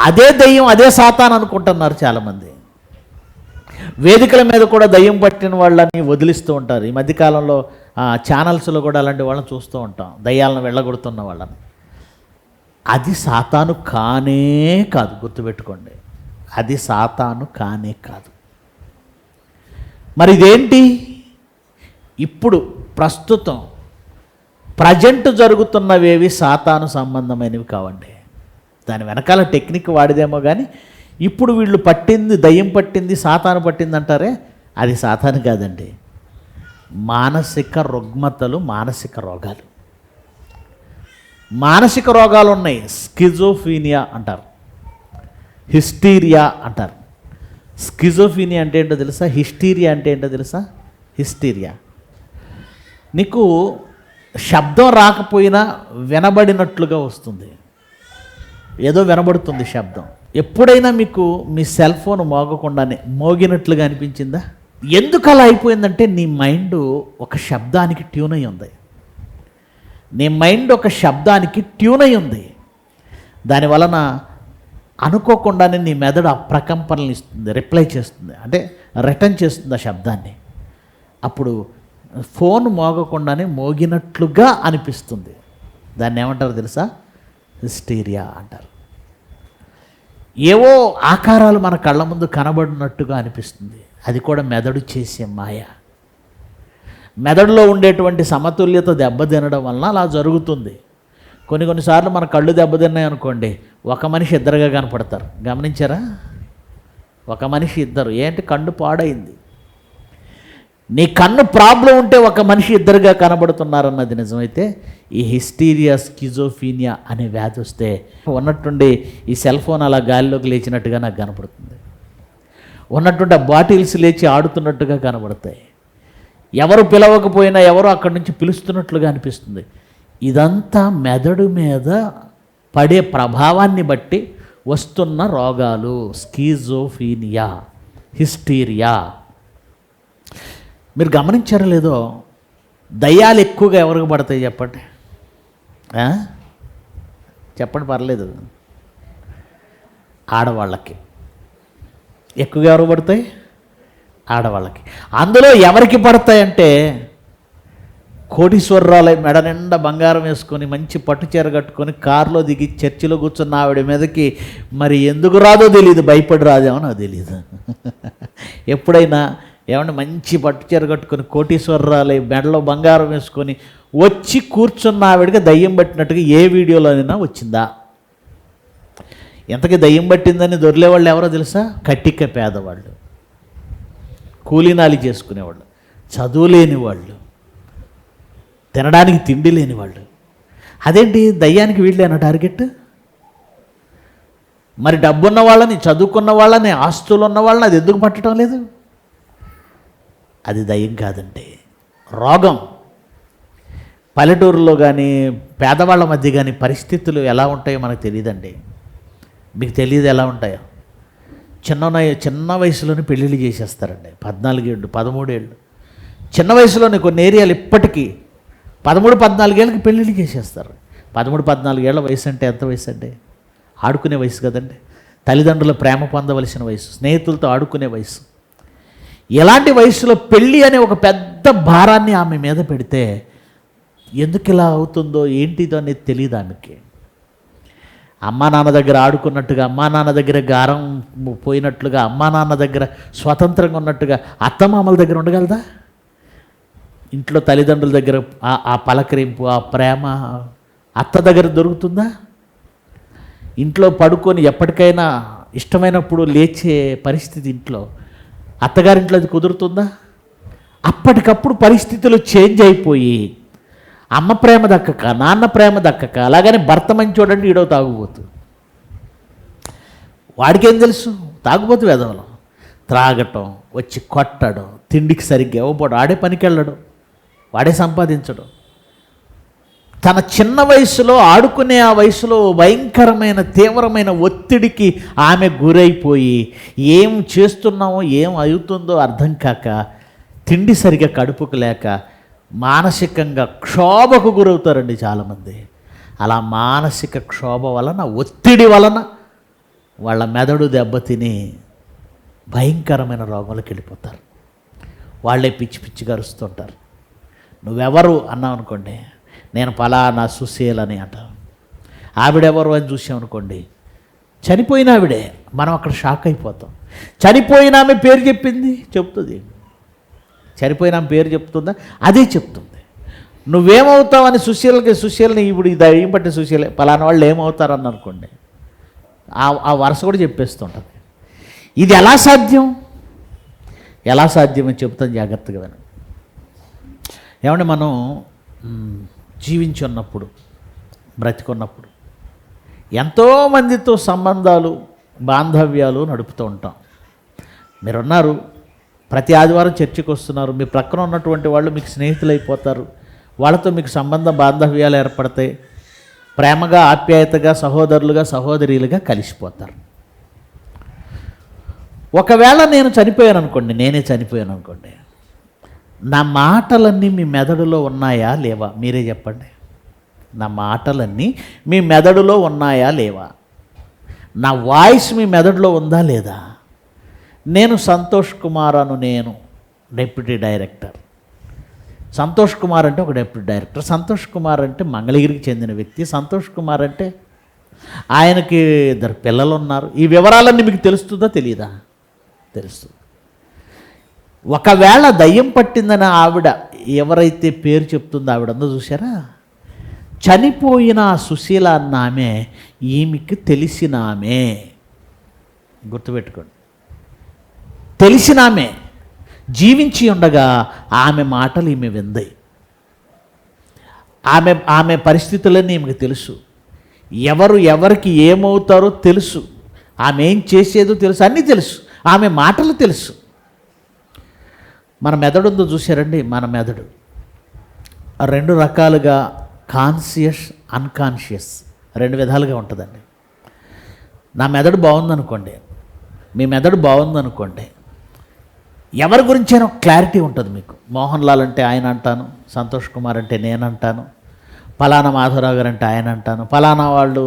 అదే దయ్యం, అదే సాతాను అనుకుంటున్నారు చాలామంది. వేదికల మీద కూడా దయ్యం పట్టిన వాళ్ళని వదిలిస్తూ ఉంటారు. ఈ మధ్యకాలంలో ఛానల్స్లో కూడా అలాంటి వాళ్ళని చూస్తూ ఉంటాం, దయ్యాలను వెళ్ళగొడుతున్న వాళ్ళని. అది సాతాను కానే కాదు, గుర్తుపెట్టుకోండి. అది సాతాను కానే కాదు. మరి ఇదేంటి? ఇప్పుడు ప్రస్తుతం ప్రజెంట్ జరుగుతున్నవేవి సాతాను సంబంధమైనవి కావండి. దాని వెనకాల టెక్నిక్ వాడిదేమో కానీ ఇప్పుడు వీళ్ళు పట్టింది, దయ్యం పట్టింది, సాతాను పట్టింది అంటారే, అది సాతాను కాదండి. మానసిక రుగ్మతలు, మానసిక రోగాలు. మానసిక రోగాలు ఉన్నాయి. స్కిజోఫీనియా అంటారు, హిస్టీరియా అంటారు. స్కిజోఫీనియా అంటే ఏంటో తెలుసా? హిస్టీరియా అంటే ఏంటో తెలుసా? హిస్టీరియా నీకు శబ్దం రాకపోయినా వినబడినట్లుగా వస్తుంది, ఏదో వినబడుతుంది శబ్దం. ఎప్పుడైనా మీకు మీ సెల్ ఫోన్ మోగకుండానే మోగినట్లుగా అనిపించిందా? ఎందుకు అలా అయిపోయిందంటే నీ మైండ్ ఒక శబ్దానికి ట్యూన్ అయి ఉంది. నీ మైండ్ ఒక శబ్దానికి ట్యూన్ అయి ఉంది. దానివలన అనుకోకుండానే నీ మెదడు ఆ ప్రకంపనలు ఇస్తుంది, రిప్లై చేస్తుంది, అంటే రిటర్న్ చేస్తుంది ఆ శబ్దాన్ని. అప్పుడు ఫోన్ మోగకుండానే మోగినట్లుగా అనిపిస్తుంది. దాన్ని ఏమంటారు తెలుసా? హిస్టీరియా అంటారు. ఏవో ఆకారాలు మన కళ్ళ ముందు కనబడినట్టుగా అనిపిస్తుంది. అది కూడా మెదడు చేసే మాయ. మెదడులో ఉండేటువంటి సమతుల్యత దెబ్బతినడం వలన అలా జరుగుతుంది. కొన్నిసార్లు మన కళ్ళు దెబ్బతిన్నాయి అనుకోండి, ఒక మనిషి ఇద్దరుగా కనపడతారు. గమనించారా? ఒక మనిషి ఇద్దరు. ఏంటి? కన్ను పాడైంది. నీ కన్ను ప్రాబ్లం ఉంటే ఒక మనిషి ఇద్దరుగా కనబడుతున్నారన్నది నిజమైతే, ఈ హిస్టీరియా, స్కిజోఫీనియా అనే వ్యాధి వస్తే ఉన్నట్టుండి ఈ సెల్ ఫోన్ అలా గాలిలోకి లేచినట్టుగా నాకు కనపడుతుంది. ఉన్నట్టుండి ఆ బాటిల్స్ లేచి ఆడుతున్నట్టుగా కనబడతాయి. ఎవరు పిలవకపోయినా ఎవరో అక్కడి నుంచి పిలుస్తున్నట్లుగా అనిపిస్తుంది. ఇదంతా మెదడు మీద పడే ప్రభావాన్ని బట్టి వస్తున్న రోగాలు, స్కిజోఫీనియా. హిస్టీరియా. మీరు గమనించారో లేదో, దయ్యాలు ఎక్కువగా ఎవరికి పడతాయి చెప్పండి? చెప్పండి, పర్లేదు. ఆడవాళ్ళకి ఎక్కువగా ఎవరికి పడతాయి? ఆడవాళ్ళకి. అందులో ఎవరికి పడతాయంటే, కోటీశ్వరరాలు మెడ నిండా బంగారం వేసుకొని మంచి పట్టు చీర కట్టుకొని కారులో దిగి చర్చిలో కూర్చున్న ఆవిడ మీదకి మరి ఎందుకు రాదో తెలియదు, భయపడి రాదేమో నాకు తెలియదు. ఎప్పుడైనా ఏమన్నా మంచి పట్టు చీర కట్టుకొని కోటీశ్వరరాలు మెడలో బంగారం వేసుకొని వచ్చి కూర్చున్న ఆవిడకి దయ్యం పట్టినట్టుగా ఏ వీడియోలోనైనా వచ్చిందా? ఎంతకీ దయ్యం పట్టిందని దొరిలేవాళ్ళు ఎవరో తెలుసా? కట్టిక పేదవాళ్ళు, కూలీనాలి చేసుకునేవాళ్ళు, చదువు లేని వాళ్ళు, తినడానికి తిండి లేని వాళ్ళు. అదేంటి దయ్యానికి వీళ్ళేనా టార్గెట్? మరి డబ్బున్న వాళ్ళని, చదువుకున్న వాళ్ళని, ఆస్తులు ఉన్న వాళ్ళని అది ఎందుకు పట్టడం లేదు? అది దయ్యం కాదండి, రోగం. పల్లెటూరులో కానీ పేదవాళ్ళ మధ్య కానీ పరిస్థితులు ఎలా ఉంటాయో మనకు తెలియదండి. మీకు తెలియదు ఎలా ఉంటాయో. చిన్న వయసులోనే పెళ్ళిళ్ళు చేసేస్తారండి. 14 ఏళ్ళు, 13 ఏళ్ళు, చిన్న వయసులోనే కొన్ని ఏరియాలు ఇప్పటికీ 13-14 ఏళ్ళకి పెళ్ళిళ్ళు చేసేస్తారు. 13-14 ఏళ్ళ వయసు అంటే ఎంత వయసు అండి? ఆడుకునే వయసు కదండి. తల్లిదండ్రుల ప్రేమ పొందవలసిన వయసు, స్నేహితులతో ఆడుకునే వయసు. ఎలాంటి వయసులో పెళ్ళి అనే ఒక పెద్ద భారాన్ని ఆమె మీద పెడితే ఎందుకు ఇలా అవుతుందో ఏంటిదో అనేది తెలియదు ఆమెకి. అమ్మా నాన్న దగ్గర ఆడుకున్నట్టుగా, అమ్మా నాన్న దగ్గర గారం పోయినట్లుగా, అమ్మా నాన్న దగ్గర స్వతంత్రంగా ఉన్నట్టుగా అత్తమామల దగ్గర ఉండగలదా? ఇంట్లో తల్లిదండ్రుల దగ్గర ఆ పలకరింపు, ఆ ప్రేమ అత్త దగ్గర దొరుకుతుందా? ఇంట్లో పడుకొని ఎప్పటికైనా ఇష్టమైనప్పుడు లేచే పరిస్థితి ఇంట్లో అత్తగారింట్లో అది కుదురుతుందా? అప్పటికప్పుడు పరిస్థితులు చేంజ్ అయిపోయి అమ్మ ప్రేమ దక్కక, నాన్న ప్రేమ దక్కక, అలాగని భర్త మంచి చూడండి ఈడో తాగుబోతు. వాడికేం తెలుసు? తాగుబోతు వెధవలం. త్రాగటం, వచ్చి కొట్టడం, తిండికి సరిగ్గా ఇవ్వబోడు, ఆడే పనికి వెళ్ళడం, వాడే సంపాదించడం. తన చిన్న వయసులో ఆడుకునే ఆ వయసులో భయంకరమైన తీవ్రమైన ఒత్తిడికి ఆమె గురైపోయి ఏం చేస్తున్నామో ఏం అవుతుందో అర్థం కాక, తిండి సరిగా కడుపుకు లేక మానసికంగా క్షోభకు గురవుతారండి చాలామంది. అలా మానసిక క్షోభ వలన, ఒత్తిడి వలన వాళ్ళ మెదడు దెబ్బతిని భయంకరమైన రోగంలోకి వెళ్ళిపోతారు. వాళ్ళే పిచ్చి పిచ్చిగా అరుస్తుంటారు. నువ్వెవరు అన్నావు అనుకోండి, నేను పలానా సుశీల్ అని అంటాను. ఆవిడెవరు అని చూసామనుకోండి, చనిపోయిన ఆవిడే. మనం అక్కడ షాక్ అయిపోతాం. చనిపోయిన ఆమె పేరు చెప్తుంది. చనిపోయిన ఆమె పేరు చెప్తుందా? అదే చెప్తుంది. నువ్వేమవుతావని సుశీల్ని ఇప్పుడు దయ్యం పట్టే సుశీలే పలానా వాళ్ళు ఏమవుతారని అనుకోండి, ఆ వరుస కూడా చెప్పేస్తుంటుంది. ఇది ఎలా సాధ్యం అని చెప్తాను, జాగ్రత్తగా వినండి. ఏమంటే మనం జీవించి ఉన్నప్పుడు, బ్రతికున్నప్పుడు ఎంతోమందితో సంబంధాలు, బాంధవ్యాలు నడుపుతూ ఉంటాం. మీరున్నారు, ప్రతి ఆదివారం చర్చికి వస్తున్నారు, మీ ప్రక్కన ఉన్నటువంటి వాళ్ళు మీకు స్నేహితులు అయిపోతారు, వాళ్ళతో మీకు సంబంధ బాంధవ్యాలు ఏర్పడతాయి, ప్రేమగా, ఆప్యాయతగా, సహోదరులుగా, సహోదరీలుగా కలిసిపోతారు. ఒకవేళ నేనే చనిపోయాను అనుకోండి, నా మాటలన్నీ మీ మెదడులో ఉన్నాయా లేవా? మీరే చెప్పండి. నా మాటలన్నీ మీ మెదడులో ఉన్నాయా లేవా? నా వాయిస్ మీ మెదడులో ఉందా లేదా? నేను సంతోష్ కుమార్ నేను డెప్యూటీ డైరెక్టర్. సంతోష్ కుమార్ అంటే ఒక డెప్యూటీ డైరెక్టర్. సంతోష్ కుమార్ అంటే మంగళగిరికి చెందిన వ్యక్తి. సంతోష్ కుమార్ అంటే ఆయనకి 2 పిల్లలు ఉన్నారు. ఈ వివరాలన్నీ మీకు తెలుస్తుందా తెలియదా? తెలుస్తుంది. ఒకవేళ దయ్యం పట్టిందని ఆవిడ ఎవరైతే పేరు చెప్తుందో ఆవిడందో చూసారా, చనిపోయిన సుశీల అన్న ఆమె ఈమెకి తెలిసిన ఆమె. గుర్తుపెట్టుకోండి, తెలిసిన ఆమె. జీవించి ఉండగా ఆమె మాటలు ఈమె విందాయి. ఆమె పరిస్థితులన్నీ ఈమెకు తెలుసు. ఎవరికి ఏమవుతారో తెలుసు. ఆమె ఏం చేసేదో తెలుసు, అన్నీ తెలుసు. ఆమె మాటలు తెలుసు. మన మెదడు ఉందో చూసారండి, మన మెదడు 2 రకాలుగా, కాన్షియస్, అన్కాన్షియస్, 2 విధాలుగా ఉంటుందండి. నా మెదడు బాగుందనుకోండి, మీ మెదడు బాగుందనుకోండి, ఎవరి గురించైనా క్లారిటీ ఉంటుంది మీకు. మోహన్ లాల్ అంటే ఆయన అంటాను, సంతోష్ కుమార్ అంటే నేను అంటాను, ఫలానా మాధవరావు గారు అంటే ఆయన అంటాను, ఫలానా వాళ్ళు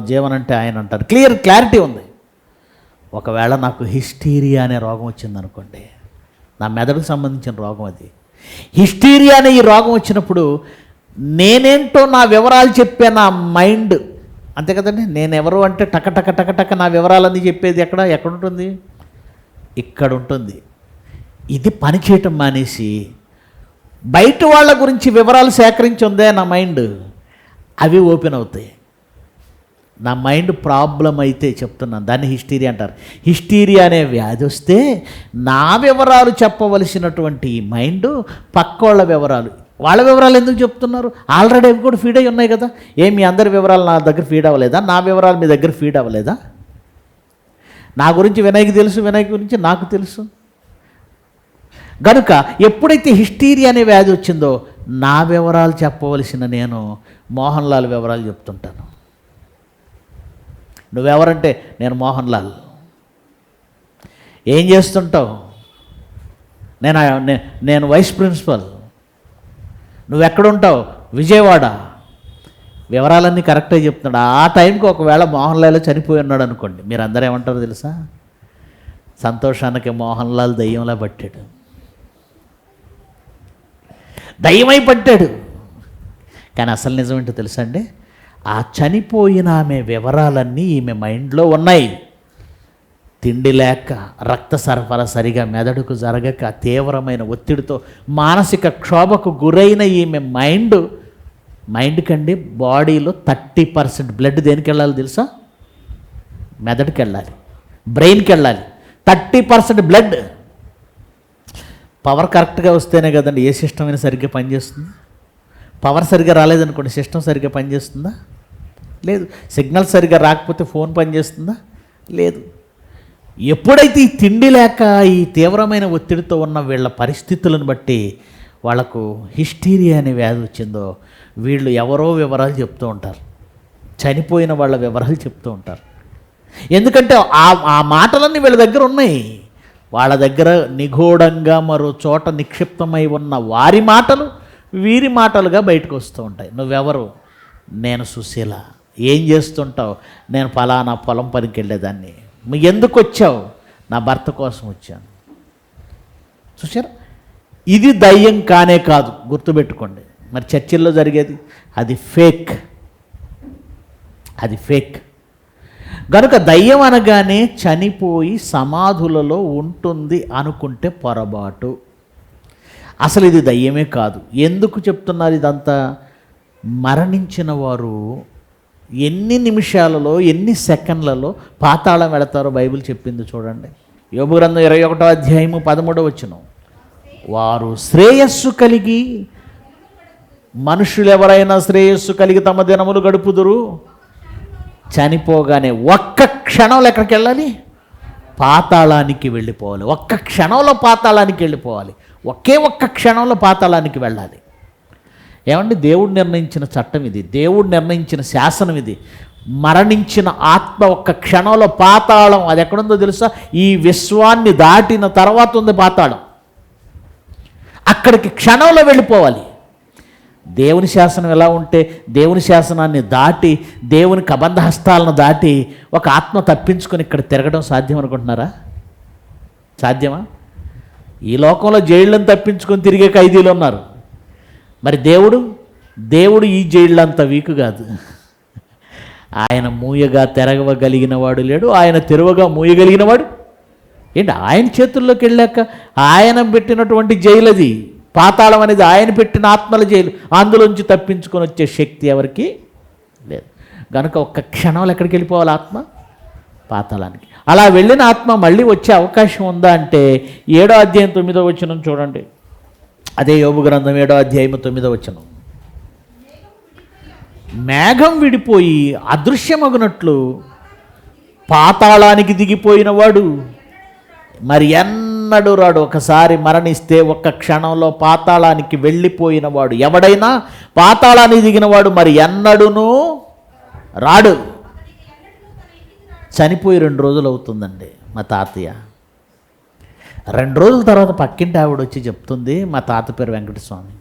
జీవన్ అంటే ఆయన అంటారు. క్లారిటీ ఉంది. ఒకవేళ నాకు హిస్టీరియా అనే రోగం వచ్చిందనుకోండి, నా మెదడుకు సంబంధించిన రోగం అది. హిస్టీరియా అనే ఈ రోగం వచ్చినప్పుడు నేనేంటో నా వివరాలు చెప్పే నా మైండ్, అంతే కదండి, నేనెవరు అంటే టక టక టక టక నా వివరాలన్నీ చెప్పేది ఎక్కడ ఉంటుంది? ఇక్కడ ఉంటుంది. ఇది పని చేయటం మానేసి బయట వాళ్ళ గురించి వివరాలు సేకరించి ఉందే నా మైండ్, అవి ఓపెన్ అవుతాయి. నా మైండ్ ప్రాబ్లం అయితే చెప్తున్నాను, దాన్ని హిస్టీరియా అంటారు. హిస్టీరియా అనే వ్యాధి వస్తే నా వివరాలు చెప్పవలసినటువంటి ఈ మైండ్ పక్కోళ్ళ వివరాలు, వాళ్ళ వివరాలు ఎందుకు చెప్తున్నారు? ఆల్రెడీ అవి కూడా ఫీడ్ అయి ఉన్నాయి కదా. మీ అందరి వివరాలు నా దగ్గర ఫీడ్ అవ్వలేదా? నా వివరాలు మీ దగ్గర ఫీడ్ అవ్వలేదా? నా గురించి వినయ్కి తెలుసు, వినయ్ గురించి నాకు తెలుసు. కనుక ఎప్పుడైతే హిస్టీరియా అనే వ్యాధి వచ్చిందో నా వివరాలు చెప్పవలసిన నేను మోహన్ లాల్ వివరాలు చెప్తుంటాను. నువ్వెవరంటే నేను మోహన్ లాల్. ఏం చేస్తుంటావు? నేను వైస్ ప్రిన్సిపల్. నువ్వెక్కడుంటావు? విజయవాడ. వివరాలన్నీ కరెక్ట్గా చెప్తున్నాడు. ఆ టైంకి ఒకవేళ మోహన్ లాల్ చనిపోయి ఉన్నాడు అనుకోండి, మీరు అందరూ ఏమంటారు తెలుసా? సంతోషానికి మోహన్ లాల్ దయ్యంలా పట్టాడు, దయ్యమై పట్టాడు. కానీ అసలు నిజమేంటో తెలుసా అండి? ఆ చనిపోయిన ఆమె వివరాలన్నీ ఈమె మైండ్లో ఉన్నాయి. తిండి లేక, రక్త సరఫరా సరిగా మెదడుకు జరగక, తీవ్రమైన ఒత్తిడితో మానసిక క్షోభకు గురైన ఈమె మైండ్ కండి బాడీలో 30% బ్లడ్ దేనికి వెళ్ళాలి తెలుసా? మెదడుకి వెళ్ళాలి, బ్రెయిన్కి వెళ్ళాలి. 30% బ్లడ్. పవర్ కరెక్ట్గా వస్తేనే కదండి ఏ సిస్టమ్ అయినా సరిగ్గా పనిచేస్తుంది. పవర్ సరిగ్గా రాలేదనుకోండి, సిస్టమ్ సరిగ్గా పనిచేస్తుందా? లేదు. సిగ్నల్ సరిగ్గా రాకపోతే ఫోన్ పనిచేస్తుందా? లేదు. ఎప్పుడైతే ఈ తిండి లేక, ఈ తీవ్రమైన ఒత్తిడితో ఉన్న వీళ్ళ పరిస్థితులను బట్టి వాళ్ళకు హిస్టీరియా అనే వ్యాధి వచ్చిందో, వీళ్ళు ఎవరో వివరాలు చెప్తూ ఉంటారు, చనిపోయిన వాళ్ళ వివరాలు చెప్తూ ఉంటారు. ఎందుకంటే ఆ మాటలన్నీ వీళ్ళ దగ్గర ఉన్నాయి. వాళ్ళ దగ్గర నిగూఢంగా మరో చోట నిక్షిప్తమై ఉన్న వారి మాటలు వీరి మాటలుగా బయటకు వస్తూ ఉంటాయి. నువ్వెవరు? నేను సుశీల. ఏం చేస్తుంటావు? నేను ఫలానా పొలం పనికి వెళ్ళేదాన్ని. ఎందుకు వచ్చావు? నా భర్త కోసం వచ్చాను. చూసారా? ఇది దయ్యం కానే కాదు, గుర్తుపెట్టుకోండి. మరి చర్చిల్లో జరిగేది అది ఫేక్. కనుక దయ్యం అనగానే చనిపోయి సమాధులలో ఉంటుంది అనుకుంటే పొరపాటు. అసలు ఇది దయ్యమే కాదు. ఎందుకు చెప్తున్నారు ఇదంతా? మరణించిన వారు ఎన్ని నిమిషాలలో, ఎన్ని సెకండ్లలో పాతాళం వెళతారో బైబిల్ చెప్పింది చూడండి. యోబు గ్రంథం 21వ అధ్యాయము 13వ వచనం. వారు శ్రేయస్సు కలిగి, మనుషులు ఎవరైనా శ్రేయస్సు కలిగి తమ దినములు గడుపుదురు. చనిపోగానే ఒక్క క్షణంలో ఎక్కడికి వెళ్ళాలి? పాతాళానికి వెళ్ళిపోవాలి. ఒక్క క్షణంలో పాతాళానికి వెళ్ళిపోవాలి. ఒక్క క్షణంలో పాతాళానికి వెళ్ళాలి. ఏమండి? దేవుడు నిర్ణయించిన చట్టం ఇది, దేవుడు నిర్ణయించిన శాసనం ఇది. మరణించిన ఆత్మ ఒక్క క్షణంలో పాతాళం, అది ఎక్కడుందో తెలుసా? ఈ విశ్వాన్ని దాటిన తర్వాత ఉంది పాతాళం. అక్కడికి క్షణంలో వెళ్ళిపోవాలి. దేవుని శాసనం ఎలా ఉంటే దేవుని శాసనాన్ని దాటి, దేవుని కబంధ హస్తాలను దాటి ఒక ఆత్మ తప్పించుకొని ఇక్కడ తిరగడం సాధ్యం అనుకుంటున్నారా? సాధ్యమా? ఈ లోకంలో జైళ్ళను తప్పించుకొని తిరిగే ఖైదీలు ఉన్నారు. మరి దేవుడు ఈ జైళ్ళంత వీకు కాదు. ఆయన మూయగా తెరవగలిగిన వాడు లేడు, ఆయన తెరవగా మూయగలిగిన వాడు ఏంటి? ఆయన చేతుల్లోకి వెళ్ళాక ఆయన పెట్టినటువంటి జైలు అది. పాతాళం అనేది ఆయన పెట్టిన ఆత్మల జైలు. అందులోంచి తప్పించుకొని వచ్చే శక్తి ఎవరికి లేదు. కనుక ఒక్క క్షణంలో ఎక్కడికి వెళ్ళిపోవాలి ఆత్మ? పాతాళానికి. అలా వెళ్ళిన ఆత్మ మళ్ళీ వచ్చే అవకాశం ఉందా అంటే 7వ అధ్యాయం 9వ వచనం చూడండి. అదే యోబు గ్రంథం 7వ అధ్యాయం 9వ వచనం. మేఘం విడిపోయి అదృశ్యమగునట్లు పాతాళానికి దిగిపోయిన వాడు మరి ఎన్నడూ రాడు. ఒకసారి మరణిస్తే ఒక్క క్షణంలో పాతాళానికి వెళ్ళిపోయిన వాడు, ఎవడైనా పాతాళానికి దిగినవాడు మరి ఎన్నడూనూ రాడు. చనిపోయి 2 రోజులు అవుతుందండి మా తాతయ్య. 2 రోజుల తర్వాత పక్కింటి ఆవిడ వచ్చి చెప్తుంది, మా తాత పేరు వెంకటస్వామి,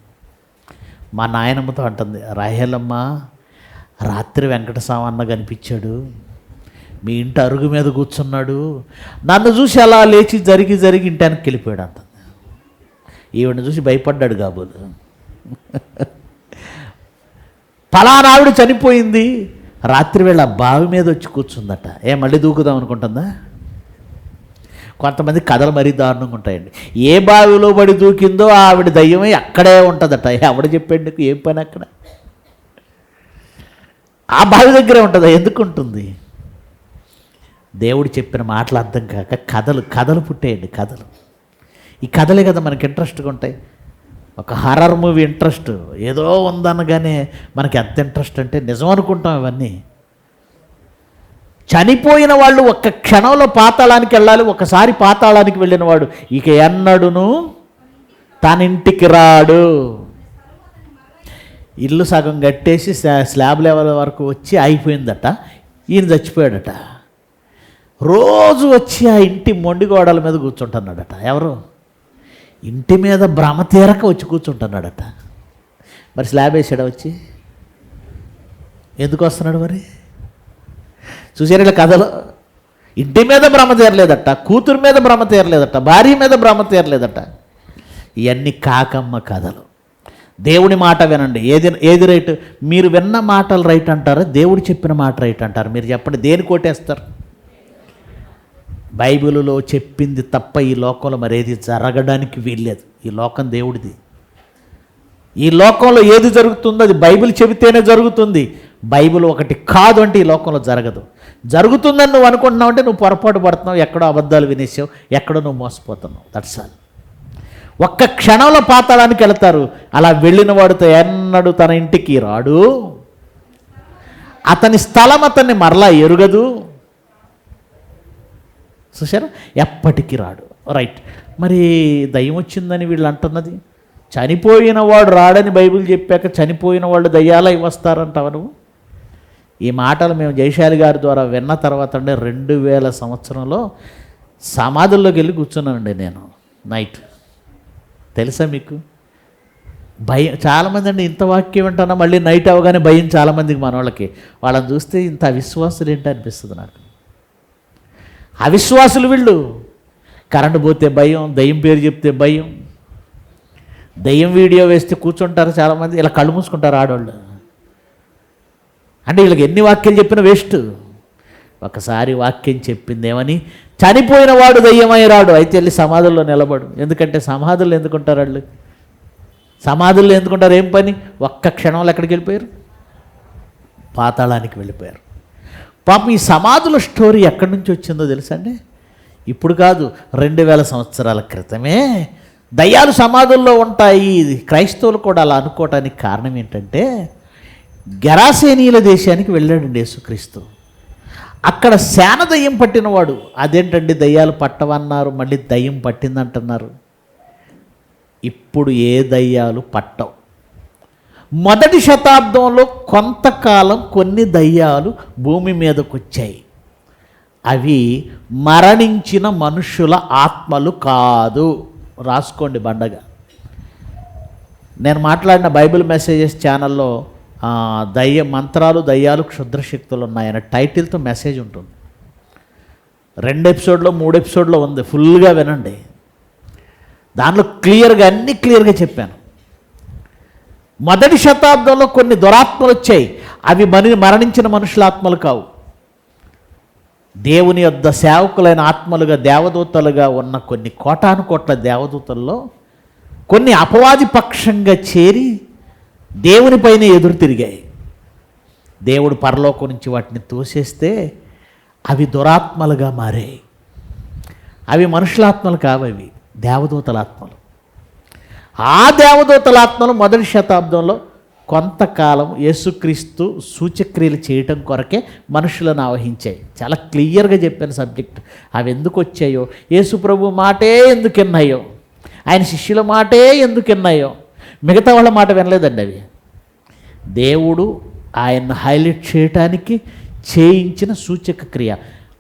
మా నాయనమ్మతో అంటుంది, రాహేలమ్మ రాత్రి వెంకటస్వామి అన్న కనిపించాడు, మీ ఇంటి అరుగు మీద కూర్చున్నాడు, నన్ను చూసి అలా లేచి జరిగి ఇంటానికి వెళ్ళిపోయాడు అంటుంది. ఈవిడని చూసి భయపడ్డాడు కాబోలు. పలానా ఆవిడ చనిపోయింది, రాత్రి వేళ బావి మీద వచ్చి కూర్చుందట. మళ్ళీ దూకుదాం అనుకుంటుందా? కొంతమంది కథలు మరీ దారుణంగా ఉంటాయండి. ఏ బావిలో పడి దూకిందో ఆవిడ దయ్యమై అక్కడే ఉంటుందట. ఆవిడ చెప్పాడు ఏం పని అక్కడ? ఆ బావి దగ్గరే ఉంటుందా? ఎందుకు ఉంటుంది? దేవుడు చెప్పిన మాటలు అర్థం కాక కథలు పుట్టేయండి. ఈ కథలే కదా మనకి ఇంట్రెస్ట్గా ఉంటాయి. ఒక హర్రర్ మూవీ ఇంట్రెస్ట్ ఏదో ఉందనగానే మనకి ఎంత ఇంట్రెస్ట్ అంటే నిజం అనుకుంటాం. ఇవన్నీ చనిపోయిన వాళ్ళు ఒక్క క్షణంలో పాతాళానికి వెళ్ళాలి. ఒకసారి పాతాళానికి వెళ్ళిన వాడు ఇక ఎన్నడును తన ఇంటికి రాడు. ఇల్లు సగం కట్టేసి స్లాబ్ లెవెల్ వరకు వచ్చి అయిపోయిందట. ఈయన చచ్చిపోయాడట. రోజు వచ్చి ఆ ఇంటి మొండి గోడల మీద కూర్చుంటున్నాడట. ఎవరు? ఇంటి మీద భ్రమ తీరక వచ్చి కూర్చుంటున్నాడట. మరి స్లాబ్ వేసాడా వచ్చి? ఎందుకు వస్తున్నాడు మరి? చూసారా కథలో? ఇంటి మీద భ్రమ తీరలేదట, కూతురు మీద భ్రమ తీరలేదట, భార్య మీద భ్రమ తీరలేదట. ఇవన్నీ కాకమ్మ కథలు. దేవుని మాట వినండి. ఏది రైట్? మీరు విన్న మాటలు రైట్ అంటారా? దేవుడు చెప్పిన మాట రైట్ అంటారు? మీరు చెప్పండి, దేని కోటేస్తారు? బైబిలులో చెప్పింది తప్ప ఈ లోకంలో మరేది జరగడానికి వీల్లేదు. ఈ లోకం దేవుడిది. ఈ లోకంలో ఏది జరుగుతుందో అది బైబిల్ చెబితేనే జరుగుతుంది. బైబిల్ ఒకటి కాదు అంటే ఈ లోకంలో జరగదు. జరుగుతుందని నువ్వు అనుకుంటున్నావు అంటే నువ్వు పొరపాటు పడుతున్నావు, ఎక్కడో అబద్ధాలు వినేసావు, ఎక్కడో నువ్వు మోసపోతున్నావు. That's all. ఒక్క క్షణంలో పాతాళానికి వెళతారు. అలా వెళ్ళిన వాడితో ఎన్నడూ తన ఇంటికి రాడు. అతని స్థలం అతన్ని మరలా ఎరుగదు. చూసారా? ఎప్పటికీ రాడు. రైట్. మరి దయ్యం వచ్చిందని వీళ్ళు అంటున్నది, చనిపోయిన వాడు రాడని బైబిల్ చెప్పాక చనిపోయిన వాళ్ళు దయ్యాలై వస్తారంటావు నువ్వు? ఈ మాటలు మేము జయశాలి గారి ద్వారా విన్న తర్వాత 2000 సంవత్సరంలో సమాధుల్లోకి వెళ్ళి కూర్చున్నానండి నేను నైట్. తెలుసా మీకు? భయం చాలామంది అండి. ఇంత వాక్యం వింటానా మళ్ళీ నైట్ అవగానే భయం చాలామందికి, మన వాళ్ళకి. వాళ్ళని చూస్తే ఇంత అవిశ్వాసులు ఏంటి అనిపిస్తుంది నాకు. అవిశ్వాసులు వీళ్ళు. కరెంటు పోతే భయం, దయ్యం పేరు చెప్తే భయం, దయ్యం వీడియో వేస్తే కూర్చుంటారు చాలామంది, ఇలా కళ్ళు మూసుకుంటారు ఆడవాళ్ళు. అంటే వీళ్ళకి ఎన్ని వాక్యాలు చెప్పినా వేస్ట్. ఒకసారి వాక్యం చెప్పిందేమని, చనిపోయిన వాడు దయ్యమై రాడు, అయితే వెళ్ళి సమాధుల్లో నిలబడు. ఎందుకంటే సమాధుల్లో ఎందుకుంటారు వాళ్ళు? సమాధుల్లో ఎందుకుంటారు? ఏం పని? ఒక్క క్షణంలో ఎక్కడికి వెళ్ళిపోయారు? పాతాళానికి వెళ్ళిపోయారు. పాపం ఈ సమాధుల స్టోరీ ఎక్కడి నుంచి వచ్చిందో తెలుసా అండి? ఇప్పుడు కాదు, 2000 సంవత్సరాల క్రితమే దయ్యాలు సమాధుల్లో ఉంటాయి. క్రైస్తవులు కూడా అలా అనుకోవటానికి కారణం ఏంటంటే, గెరాసేనీల దేశానికి వెళ్ళాడండి యేసుక్రీస్తు. అక్కడ శాన దయ్యం పట్టినవాడు. అదేంటండి దయ్యాలు పట్టవన్నారు, మళ్ళీ దయ్యం పట్టిందంటున్నారు. ఇప్పుడు ఏ దయ్యాలు పట్టవు. మొదటి శతాబ్దంలో కొంతకాలం కొన్ని దయ్యాలు భూమి మీదకు వచ్చాయి. అవి మరణించిన మనుషుల ఆత్మలు కాదు. రాసుకోండి బండగా. నేను మాట్లాడిన బైబిల్ మెసేజెస్ ఛానల్లో మంత్రాలు దయ్యాలు క్షుద్రశక్తులు ఉన్నాయనే టైటిల్తో మెసేజ్ ఉంటుంది. 2 ఎపిసోడ్లో 3 ఎపిసోడ్లో ఉంది. ఫుల్గా వినండి. దానిలో అన్నీ క్లియర్గా చెప్పాను. మొదటి శతాబ్దంలో కొన్ని దురాత్మలు వచ్చాయి. అవి మరణించిన మనుషుల ఆత్మలు కావు. దేవుని యొద్ద సేవకులైన ఆత్మలుగా, దేవదూతలుగా ఉన్న కొన్ని కోటాను కోట్ల దేవదూతల్లో కొన్ని అపవాది పక్షంగా చేరి దేవునిపైన ఎదురు తిరిగాయి. దేవుడు పరలోకం నుంచి వాటిని తోసేస్తే అవి దురాత్మలుగా మారాయి. అవి మనుషుల ఆత్మలు కావు, అవి దేవదూతల ఆత్మలు. ఆ దేవదూతల ఆత్మలు మొదటి శతాబ్దంలో కొంతకాలం యేసుక్రీస్తు సూచక్రియలు చేయటం కొరకే మనుషులను ఆవహించాయి. చాలా క్లియర్గా చెప్పాను సబ్జెక్ట్. అవి ఎందుకు వచ్చాయో, యేసు ప్రభు మాటే ఎందుకు విన్నాయో, ఆయన శిష్యుల మాటే ఎందుకు విన్నాయో, మిగతా వాళ్ళ మాట వినలేదండి. అవి దేవుడు ఆయన్ని హైలైట్ చేయటానికి చేయించిన సూచక క్రియ.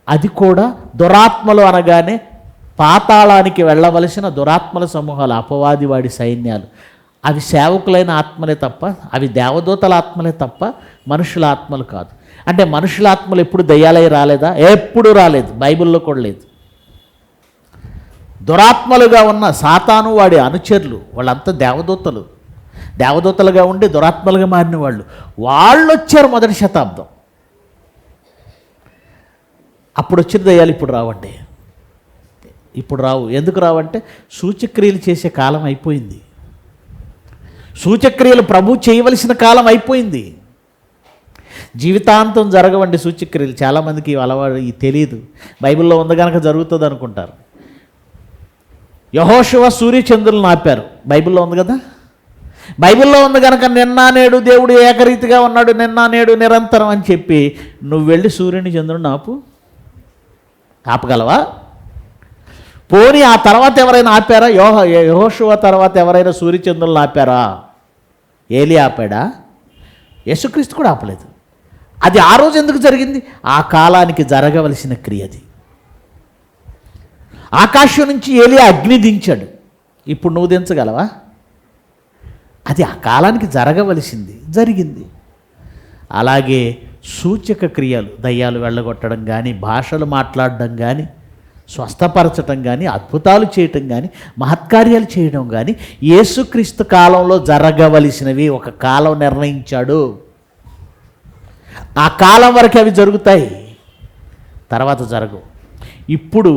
అది కూడా దురాత్మలు అనగానే పాతాళానికి వెళ్ళవలసిన దురాత్మల సమూహాలు, అపవాది వాడి సైన్యాలు. అవి సేవకులైన ఆత్మలే తప్ప, అవి దేవదూతల ఆత్మలే తప్ప మనుషుల ఆత్మలు కాదు. అంటే మనుషుల ఆత్మలు ఎప్పుడు దయ్యాలై రాలేదా? ఎప్పుడు రాలేదు, బైబిల్లో కూడా లేదు. దురాత్మలుగా ఉన్న సాతాను వాడి అనుచరులు వాళ్ళంతా దేవదూతలుగా ఉండి దురాత్మలుగా మారిన వాళ్ళు వచ్చారు మొదటి శతాబ్దం. అప్పుడు వచ్చిన దయ్యాలు ఇప్పుడు రావండి, ఇప్పుడు రావు. ఎందుకు రావంటే సూచక్రియలు చేసే కాలం అయిపోయింది. సూచక్రియలు ప్రభు చేయవలసిన కాలం అయిపోయింది. జీవితాంతం జరగవండి సూచక్రియలు. చాలామందికి అలవాటు తెలియదు. బైబిల్లో ఉంది కనుక జరుగుతుంది అనుకుంటారు. యెహోషువ సూర్యచంద్రులను ఆపారు, బైబిల్లో ఉంది కదా. బైబిల్లో ఉంది కనుక నిన్న నేడు దేవుడు ఏకరీతిగా ఉన్నాడు, నిన్న నేడు నిరంతరం అని చెప్పి నువ్వు వెళ్ళి సూర్యుని చంద్రుడిని ఆపగలవా? పోనీ ఆ తర్వాత ఎవరైనా ఆపారా? యెహోషువ తర్వాత ఎవరైనా సూర్యచంద్రులను ఆపారా? ఏలీ ఆపాడా? యేసుక్రీస్తు కూడా ఆపలేదు. అది ఆ రోజు ఎందుకు జరిగింది? ఆ కాలానికి జరగవలసిన క్రియ అది. ఆకాశం నుంచి ఏలియా అగ్ని దించాడు, ఇప్పుడు నువ్వు దించగలవా? అది ఆ కాలానికి జరగవలసింది, జరిగింది. అలాగే సూచక క్రియలు, దయ్యాలు వెళ్ళగొట్టడం కానీ, భాషలు మాట్లాడడం కానీ, స్వస్థపరచటం కానీ, అద్భుతాలు చేయటం కానీ, మహత్కార్యాలు చేయడం కానీ యేసుక్రీస్తు కాలంలో జరగవలసినవి. ఒక కాలం నిర్ణయించాడు, ఆ కాలం వరకు అవి జరుగుతాయి, తర్వాత జరగవు. ఇప్పుడు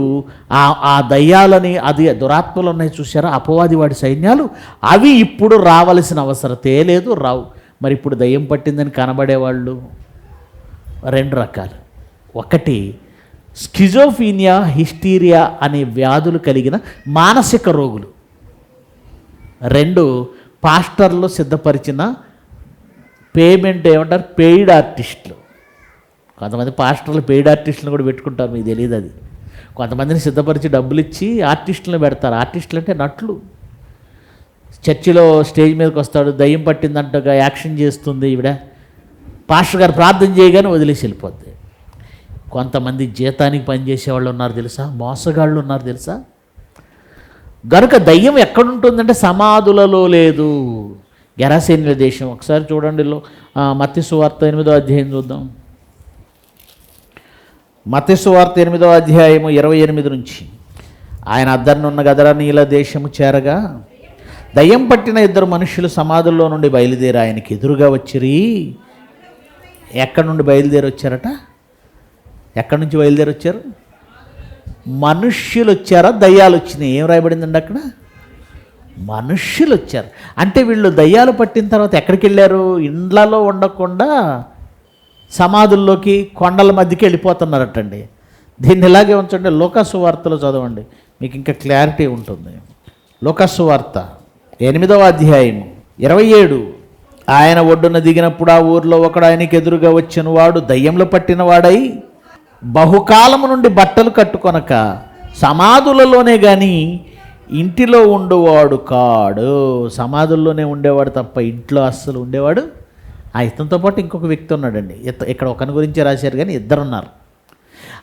ఆ దయ్యాలని, అది దురాత్మలు ఉన్నాయి చూసారా, అపవాది వాడి సైన్యాలు, అవి ఇప్పుడు రావలసిన అవసరతే లేదు, రావు. మరి ఇప్పుడు దయ్యం పట్టిందని కనబడేవాళ్ళు రెండు రకాలు. ఒకటి స్కిజోఫీనియా, హిస్టీరియా అనే వ్యాధులు కలిగిన మానసిక రోగులు. రెండు పాస్టర్లు సిద్ధపరిచిన పేమెంట్ ఏమంటారు, పెయిడ్ ఆర్టిస్టులు. కొంతమంది పాస్టర్లు పెయిడ్ ఆర్టిస్టులను కూడా పెట్టుకుంటారు, మీకు తెలియదు అది. కొంతమందిని సిద్ధపరిచి డబ్బులు ఇచ్చి ఆర్టిస్టులను పెడతారు. ఆర్టిస్టులు అంటే నటులు. చర్చిలో స్టేజ్ మీదకి వస్తాడు, దయ్యం పట్టిందంటగా యాక్షన్ చేస్తుంది ఈవిడ, పాస్టర్ గారు ప్రార్థన చేయగానే వదిలేసి వెళ్ళిపోద్ది. కొంతమంది జీతానికి పనిచేసేవాళ్ళు ఉన్నారు తెలుసా, మోసగాళ్ళు ఉన్నారు తెలుసా. గనుక దయ్యం ఎక్కడుంటుందంటే సమాధులలో లేదు. గెరాసేనుల దేశం ఒకసారి చూడండి, మత్తయి సువార్త 8వ అధ్యాయం చూద్దాం. మత్తయి సువార్త 8వ అధ్యాయము 28 నుంచి. ఆయన అద్దరినున్న గదరనీల దేశము చేరగా దయ్యం పట్టిన 2 మనుషులు సమాధుల్లో నుండి బయలుదేరి ఆయనకి ఎదురుగా వచ్చిరి. ఎక్కడి నుండి బయలుదేరి వచ్చారట? ఎక్కడి నుంచి బయలుదేరి వచ్చారు? మనుష్యులు వచ్చారా, దయ్యాలు వచ్చినాయి? ఏం రాయబడిందండి అక్కడ? మనుష్యులు వచ్చారు. అంటే వీళ్ళు దయ్యాలు పట్టిన తర్వాత ఎక్కడికి వెళ్ళారు? ఇండ్లలో ఉండకుండా సమాధుల్లోకి, కొండల మధ్యకి వెళ్ళిపోతున్నారటండి. దీన్ని ఇలాగే ఉంచండి, లూకాసు వార్తలో చదవండి, మీకు ఇంకా క్లారిటీ ఉంటుంది. లూకాసు వార్త 8వ అధ్యాయము 27. ఆయన ఒడ్డున దిగినప్పుడు ఆ ఊరిలో ఒకడు ఆయనకి ఎదురుగా వచ్చిన వాడు దయ్యంలో పట్టిన వాడై బహుకాలము నుండి బట్టలు కట్టుకొనక సమాధులలోనే కానీ ఇంటిలో ఉండేవాడు కాడు. సమాధుల్లోనే ఉండేవాడు తప్ప ఇంట్లో అస్సలు ఉండేవాడు. ఇతనితో పాటు ఇంకొక వ్యక్తి ఉన్నాడండి. ఇక్కడ ఒకరి గురించి రాశారు కానీ 2 ఉన్నారు.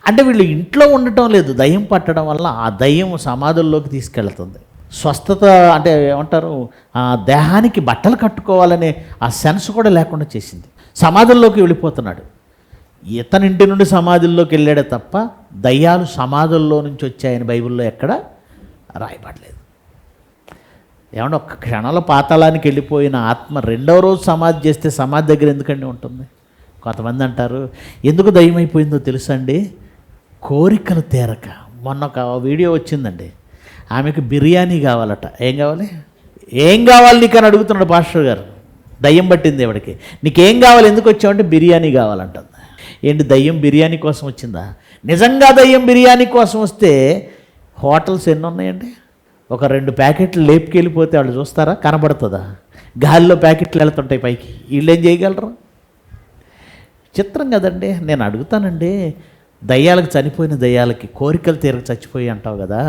అంటే వీళ్ళు ఇంట్లో ఉండటం లేదు, దయ్యం పట్టడం వల్ల ఆ దయ్యం సమాధుల్లోకి తీసుకెళ్తుంది. స్వస్థత అంటే ఏమంటారు, దేహానికి బట్టలు కట్టుకోవాలనే ఆ సెన్స్ కూడా లేకుండా చేసింది. సమాధుల్లోకి వెళ్ళిపోతున్నాడు. ఇతని ఇంటి నుండి సమాధుల్లోకి వెళ్ళాడే తప్ప దయ్యాలు సమాధుల్లో నుంచి వచ్చాయని బైబిల్లో ఎక్కడ రాయబడలేదు. ఏమన్నా ఒక్క క్షణంలో పాతాళానికి వెళ్ళిపోయిన ఆత్మ 2వ రోజు సమాధి చేస్తే సమాధి దగ్గర ఎందుకండి ఉంటుంది? కొంతమంది అంటారు ఎందుకు దయ్యమైపోయిందో తెలుసా అండి, కోరికలు తీరక. మొన్న ఒక వీడియో వచ్చిందండి, ఆమెకు బిర్యానీ కావాలట. ఏం కావాలి, ఏం కావాలి నీకు అని అడుగుతున్నాడు పాస్టర్ గారు. దయ్యం పట్టింది ఎవడికి, నీకేం కావాలి, ఎందుకు వచ్చావంటే బిర్యానీ కావాలంటుంది. ఏంటి, దయ్యం బిర్యానీ కోసం వచ్చిందా? నిజంగా దయ్యం బిర్యానీ కోసం వస్తే హోటల్స్ ఎన్ని ఉన్నాయండి? ఒక 2 ప్యాకెట్లు లేపుకెళ్ళిపోతే వాళ్ళు చూస్తారా? కనబడుతుందా? గాలిలో ప్యాకెట్లు వెళ్తుంటాయి పైకి, వీళ్ళు ఏం చేయగలరు? చిత్రం కదండి. నేను అడుగుతానండి, దయ్యాలకు, చనిపోయిన దయ్యాలకి కోరికలు తీరక చచ్చిపోయి అంటావు కదా,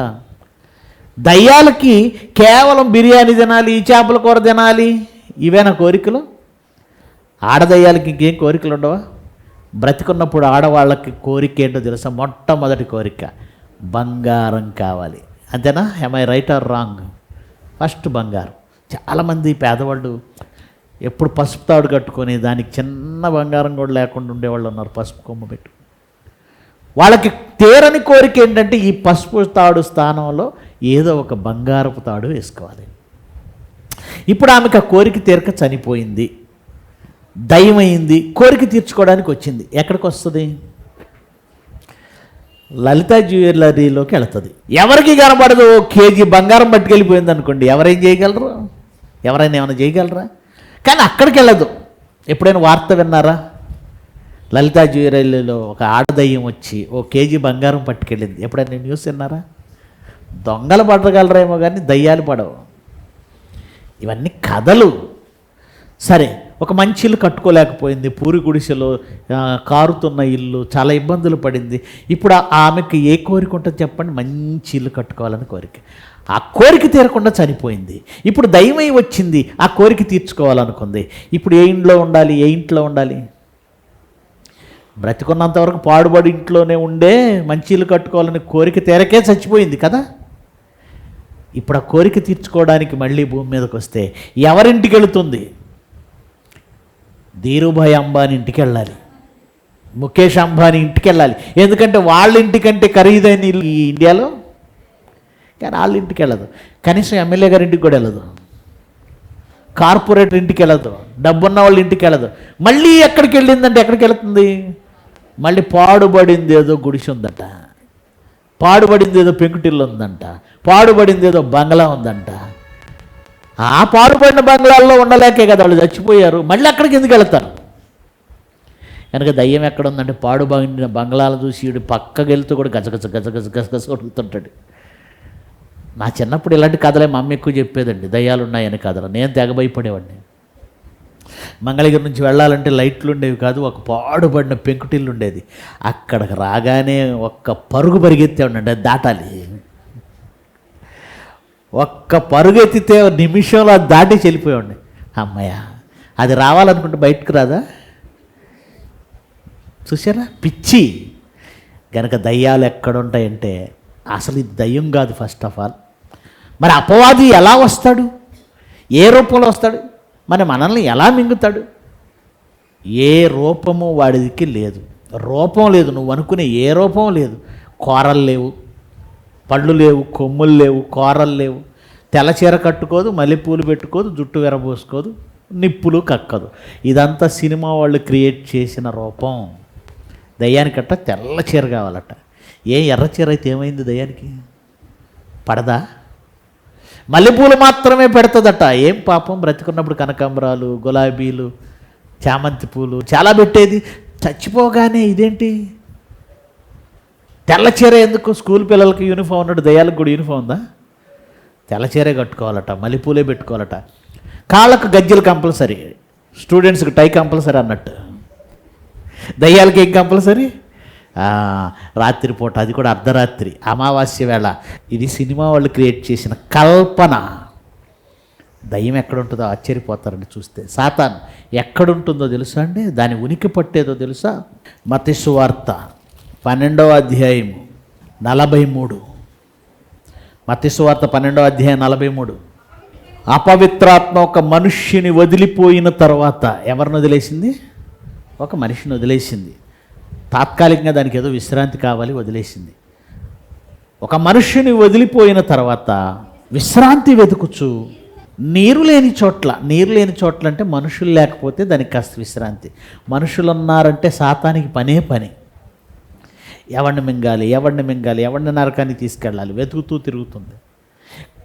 దయ్యాలకి కేవలం బిర్యానీ తినాలి, ఈ చేపల కూర తినాలి, ఇవేనా కోరికలు? ఆడదయ్యాలకి ఇంకేం కోరికలు ఉండవా? బ్రతికున్నప్పుడు ఆడవాళ్ళకి కోరిక ఏంటో తెలుసా? మొట్టమొదటి కోరిక బంగారం కావాలి. అంతేనా? Am I right or wrong? First బంగారం. చాలామంది పేదవాళ్ళు ఎప్పుడు పసుపు తాడు కట్టుకొని దానికి చిన్న బంగారం కూడా లేకుండా ఉండేవాళ్ళు ఉన్నారు, పసుపు కొమ్ము పెట్టు. వాళ్ళకి తీరని కోరిక ఏంటంటే ఈ పసుపు తాడు స్థానంలో ఏదో ఒక బంగారపు తాడు వేసుకోవాలి. ఇప్పుడు ఆమెకు ఆ కోరిక తీరక చనిపోయింది, దయ్యమైంది, కోరిక తీర్చుకోవడానికి వచ్చింది. ఎక్కడికి వస్తుంది? లలిత జ్యువెలరీలోకి వెళుతుంది. ఎవరికి కనబడదు. కేజీ బంగారం పట్టుకెళ్ళిపోయింది అనుకోండి, ఎవరేం చేయగలరు? ఎవరైనా ఏమైనా చేయగలరా? కానీ అక్కడికి వెళ్ళదు. ఎప్పుడైనా వార్త విన్నారా? లలిత జ్యువెలరీలో ఒక ఆడదయ్యం వచ్చి ఓ కేజీ బంగారం పట్టుకెళ్ళింది. ఎప్పుడైనా న్యూస్ విన్నారా? దొంగలు పడగలరేమో కానీ దయ్యాలు పడవు. ఇవన్నీ కథలు. సరే, ఒక మంచి ఇల్లు కట్టుకోలేకపోయింది, పూరి గుడిసెలో కారుతున్న ఇల్లు, చాలా ఇబ్బందులు పడింది. ఇప్పుడు ఆమెకు ఏ కోరిక ఉంటుంది చెప్పండి? మంచి ఇల్లు కట్టుకోవాలని కోరిక. ఆ కోరిక తీరకుండా చనిపోయింది. ఇప్పుడు దైవమై వచ్చింది, ఆ కోరిక తీర్చుకోవాలనుకుంది. ఇప్పుడు ఏ ఇంట్లో ఉండాలి? ఏ ఇంట్లో ఉండాలి? బ్రతికున్నంతవరకు పాడుబడి ఇంట్లోనే ఉండే మంచి ఇల్లు కట్టుకోవాలని కోరిక తీరకే చచ్చిపోయింది కదా. ఇప్పుడు ఆ కోరిక తీర్చుకోవడానికి మళ్ళీ భూమి మీదకి వస్తే ఎవరింటికి వెళుతుంది? ధీరుభాయ్ అంబానీ ఇంటికి వెళ్ళాలి, ముఖేష్ అంబానీ ఇంటికి వెళ్ళాలి. ఎందుకంటే వాళ్ళ ఇంటికంటే ఖరీదైన ఇల్లు ఈ ఇండియాలో. కానీ వాళ్ళ ఇంటికి వెళ్ళదు, కనీసం ఎమ్మెల్యే గారి ఇంటికి కూడా వెళ్ళదు, కార్పొరేటర్ ఇంటికి వెళ్ళదు, డబ్బున్న వాళ్ళ ఇంటికి వెళ్ళదు. మళ్ళీ ఎక్కడికి వెళ్ళిందంటే ఎక్కడికి వెళుతుంది? మళ్ళీ పాడుబడింది ఏదో గుడిసె ఉందట, పాడుబడింది ఏదో పెంకుటిల్లు ఉందంట, పాడుబడింది ఏదో బంగ్లా ఉందంట. ఆ పాడుపడిన బంగ్లాల్లో ఉండలేకే కదా వాళ్ళు చచ్చిపోయారు. మళ్ళీ అక్కడికి ఎందుకు వెళ్తారు? కనుక దయ్యం ఎక్కడ ఉందంటే పాడుబడిన బంగ్లాలు చూసి వీడు పక్కకి వెళ్తూ కూడా గజగజ గజగజ గజగజ కొడుకుతుంటాడు. నా చిన్నప్పుడు ఇలాంటి కథలే మా అమ్మ ఎక్కువ చెప్పేదండి, దయ్యాలు ఉన్నాయని కథలు. నేను తెగ భయపడేవాడిని. మంగళగిరి నుంచి వెళ్ళాలంటే లైట్లు ఉండేవి కాదు, ఒక పాడుబడిన పెంకుటిల్లు ఉండేది. అక్కడికి రాగానే ఒక్క పరుగు పరిగెత్తేవాడిని, అది దాటాలి. ఒక్క పరుగెత్తితే నిమిషంలో అది దాటి చెల్లిపోయాడు. అమ్మయ్య, అది రావాలనుకుంటే బయటకు రాదా? చూసారా పిచ్చి. కనుక దయ్యాలు ఎక్కడుంటాయంటే అసలు ఇది దయ్యం కాదు ఫస్ట్ ఆఫ్ ఆల్. మరి అపవాది ఎలా వస్తాడు? ఏ రూపంలో వస్తాడు? మరి మనల్ని ఎలా మింగుతాడు? ఏ రూపము వాడికి లేదు. రూపం లేదు, నువ్వు అనుకునే ఏ రూపం లేదు. కూరలు లేవు, పళ్ళు లేవు, కొమ్ములు లేవు, కూరలు లేవు, తెల్ల చీర కట్టుకోదు, మల్లెపూలు పెట్టుకోదు, జుట్టు విరబోసుకోదు, నిప్పులు కక్కదు. ఇదంతా సినిమా వాళ్ళు క్రియేట్ చేసిన రూపం. దయ్యానికట్ట తెల్ల చీర కావాలట. ఎర్ర చీర అయితే ఏమైంది దయ్యానికి? పడదా? మల్లెపూలు మాత్రమే పెడుతుందట. ఏం పాపం, బ్రతికున్నప్పుడు కనకాంబరాలు, గులాబీలు, చామంతి పూలు చాలా పెట్టేది. చచ్చిపోగానే ఇదేంటి తెల్ల చీర ఎందుకు? స్కూల్ పిల్లలకి యూనిఫామ్ ఉన్నట్టు దయ్యాలకు కూడా యూనిఫామ్ ఉందా? తెల్ల చీరే కట్టుకోవాలట, మల్లెపూలే పెట్టుకోవాలట. కాళ్ళకు గజ్జెలు కంపల్సరీ, స్టూడెంట్స్కి టై కంపల్సరీ అన్నట్టు. దయ్యాలకి ఏం కంపల్సరీ? రాత్రిపూట, అది కూడా అర్ధరాత్రి, అమావాస్య వేళ. ఇది సినిమా వాళ్ళు క్రియేట్ చేసిన కల్పన. దయ్యం ఎక్కడుంటుందో ఆశ్చర్యపోతారండి చూస్తే. సాతాన్ ఎక్కడుంటుందో తెలుసా అండి? దాని ఉనికి పట్టేదో తెలుసా? మత్తయి సువార్త 12వ అధ్యాయం 43. మత్తయి సువార్త 12వ అధ్యాయం 43. అపవిత్రాత్మ ఒక మనుష్యుని వదిలిపోయిన తర్వాత ఎవరిని వదిలేసింది? ఒక మనిషిని వదిలేసింది. తాత్కాలికంగా దానికి ఏదో విశ్రాంతి కావాలి, వదిలేసింది. ఒక మనుష్యుని వదిలిపోయిన తర్వాత విశ్రాంతి వెతుకుచు నీరు లేని చోట్ల అంటే మనుషులు లేకపోతే దానికి కాస్త విశ్రాంతి. మనుషులు ఉన్నారంటే సాతానికి పని. ఎవరిని మింగాలి, ఎవరిని నరకానికి తీసుకెళ్ళాలి, వెతుకుతూ తిరుగుతుంది.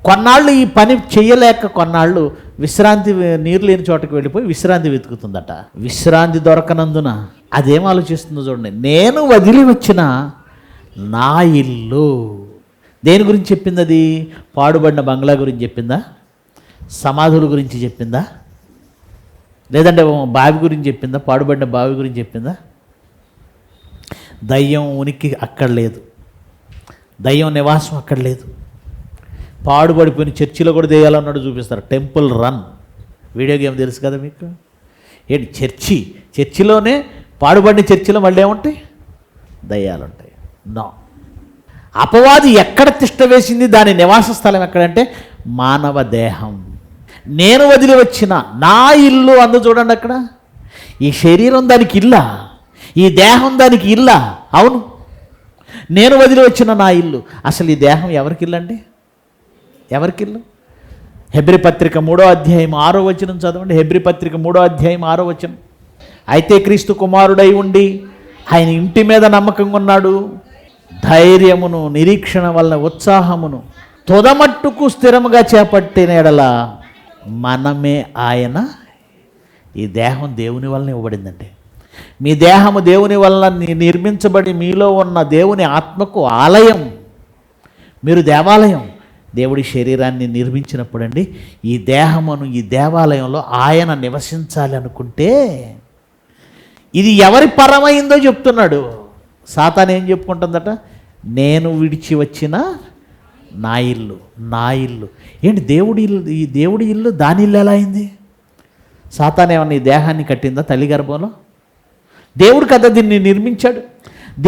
కొన్నాళ్ళు ఈ పని చెయ్యలేక కొన్నాళ్ళు విశ్రాంతి, నీరు లేని చోటకి వెళ్ళిపోయి విశ్రాంతి వెతుకుతుందట. విశ్రాంతి దొరకనందున అదేం ఆలోచిస్తుందో చూడండి. నేను వదిలి వచ్చిన నా ఇల్లు. దేని గురించి చెప్పింది అది? పాడుబడిన బంగ్లా గురించి చెప్పిందా? సమాధుల గురించి చెప్పిందా? లేదంటే బావి గురించి చెప్పిందా? పాడుబడిన బావి గురించి చెప్పిందా? దయ్యం ఉనికి అక్కడ లేదు, దయ్యం నివాసం అక్కడ లేదు. పాడుబడిపోయిన చర్చిలో కూడా దెయ్యాలన్నాడు చూపిస్తారు. టెంపుల్ రన్ వీడియో గేమ్ తెలుసు కదా మీకు. ఏంటి చర్చిలోనే, పాడుబడిన చర్చిలో మళ్ళీ ఏముంటాయి? దయ్యాలు ఉంటాయి. నో. అపవాది ఎక్కడ తిష్ట వేసింది, దాని నివాస స్థలం ఎక్కడంటే మానవ దేహం. నేను వదిలి వచ్చిన నా ఇల్లు అందు చూడండి, అక్కడ ఈ శరీరం దానికి ఇల్లా, ఈ దేహం దానికి ఇల్లా? అవును, నేను వదిలి వచ్చిన నా ఇల్లు. అసలు ఈ దేహం ఎవరికి ఇల్లు అండి? ఎవరికి ఇల్లు? హెబ్రీ పత్రిక 3వ అధ్యాయం 6వ వచనం చదవండి. హెబ్రీ పత్రిక 3వ అధ్యాయం 6వ వచనం. అయితే క్రీస్తు కుమారుడై ఉండి ఆయన ఇంటి మీద నమ్మకంగా ఉన్నాడు, ధైర్యమును నిరీక్షణ వలన ఉత్సాహమును తొదమట్టుకు స్థిరముగా చేపట్టిన ఎడల మనమే ఆయన. ఈ దేహం దేవుని వలన ఇవ్వబడిందండి. మీ దేహము దేవుని వలన నిర్మించబడి మీలో ఉన్న దేవుని ఆత్మకు ఆలయం. మీరు దేవాలయం. దేవుడి శరీరాన్ని నిర్మించినప్పుడు అండి, ఈ దేహమును ఈ దేవాలయంలో ఆయన నివసించాలి అనుకుంటే ఇది ఎవరి పరమైందో చెప్తున్నాడు. సాతాను ఏం చెప్పుకుంటుందట? నేను విడిచి వచ్చిన నా ఇల్లు, నా ఇల్లు. ఏంటి దేవుడి ఇల్లు? ఈ దేవుడి ఇల్లు దాని ఇల్లు ఎలా అయింది? సాతాను ఏమన్నా ఈ దేహాన్ని కట్టిందా తల్లి గర్భంలో? దేవుడు కదా దీన్ని నిర్మించాడు,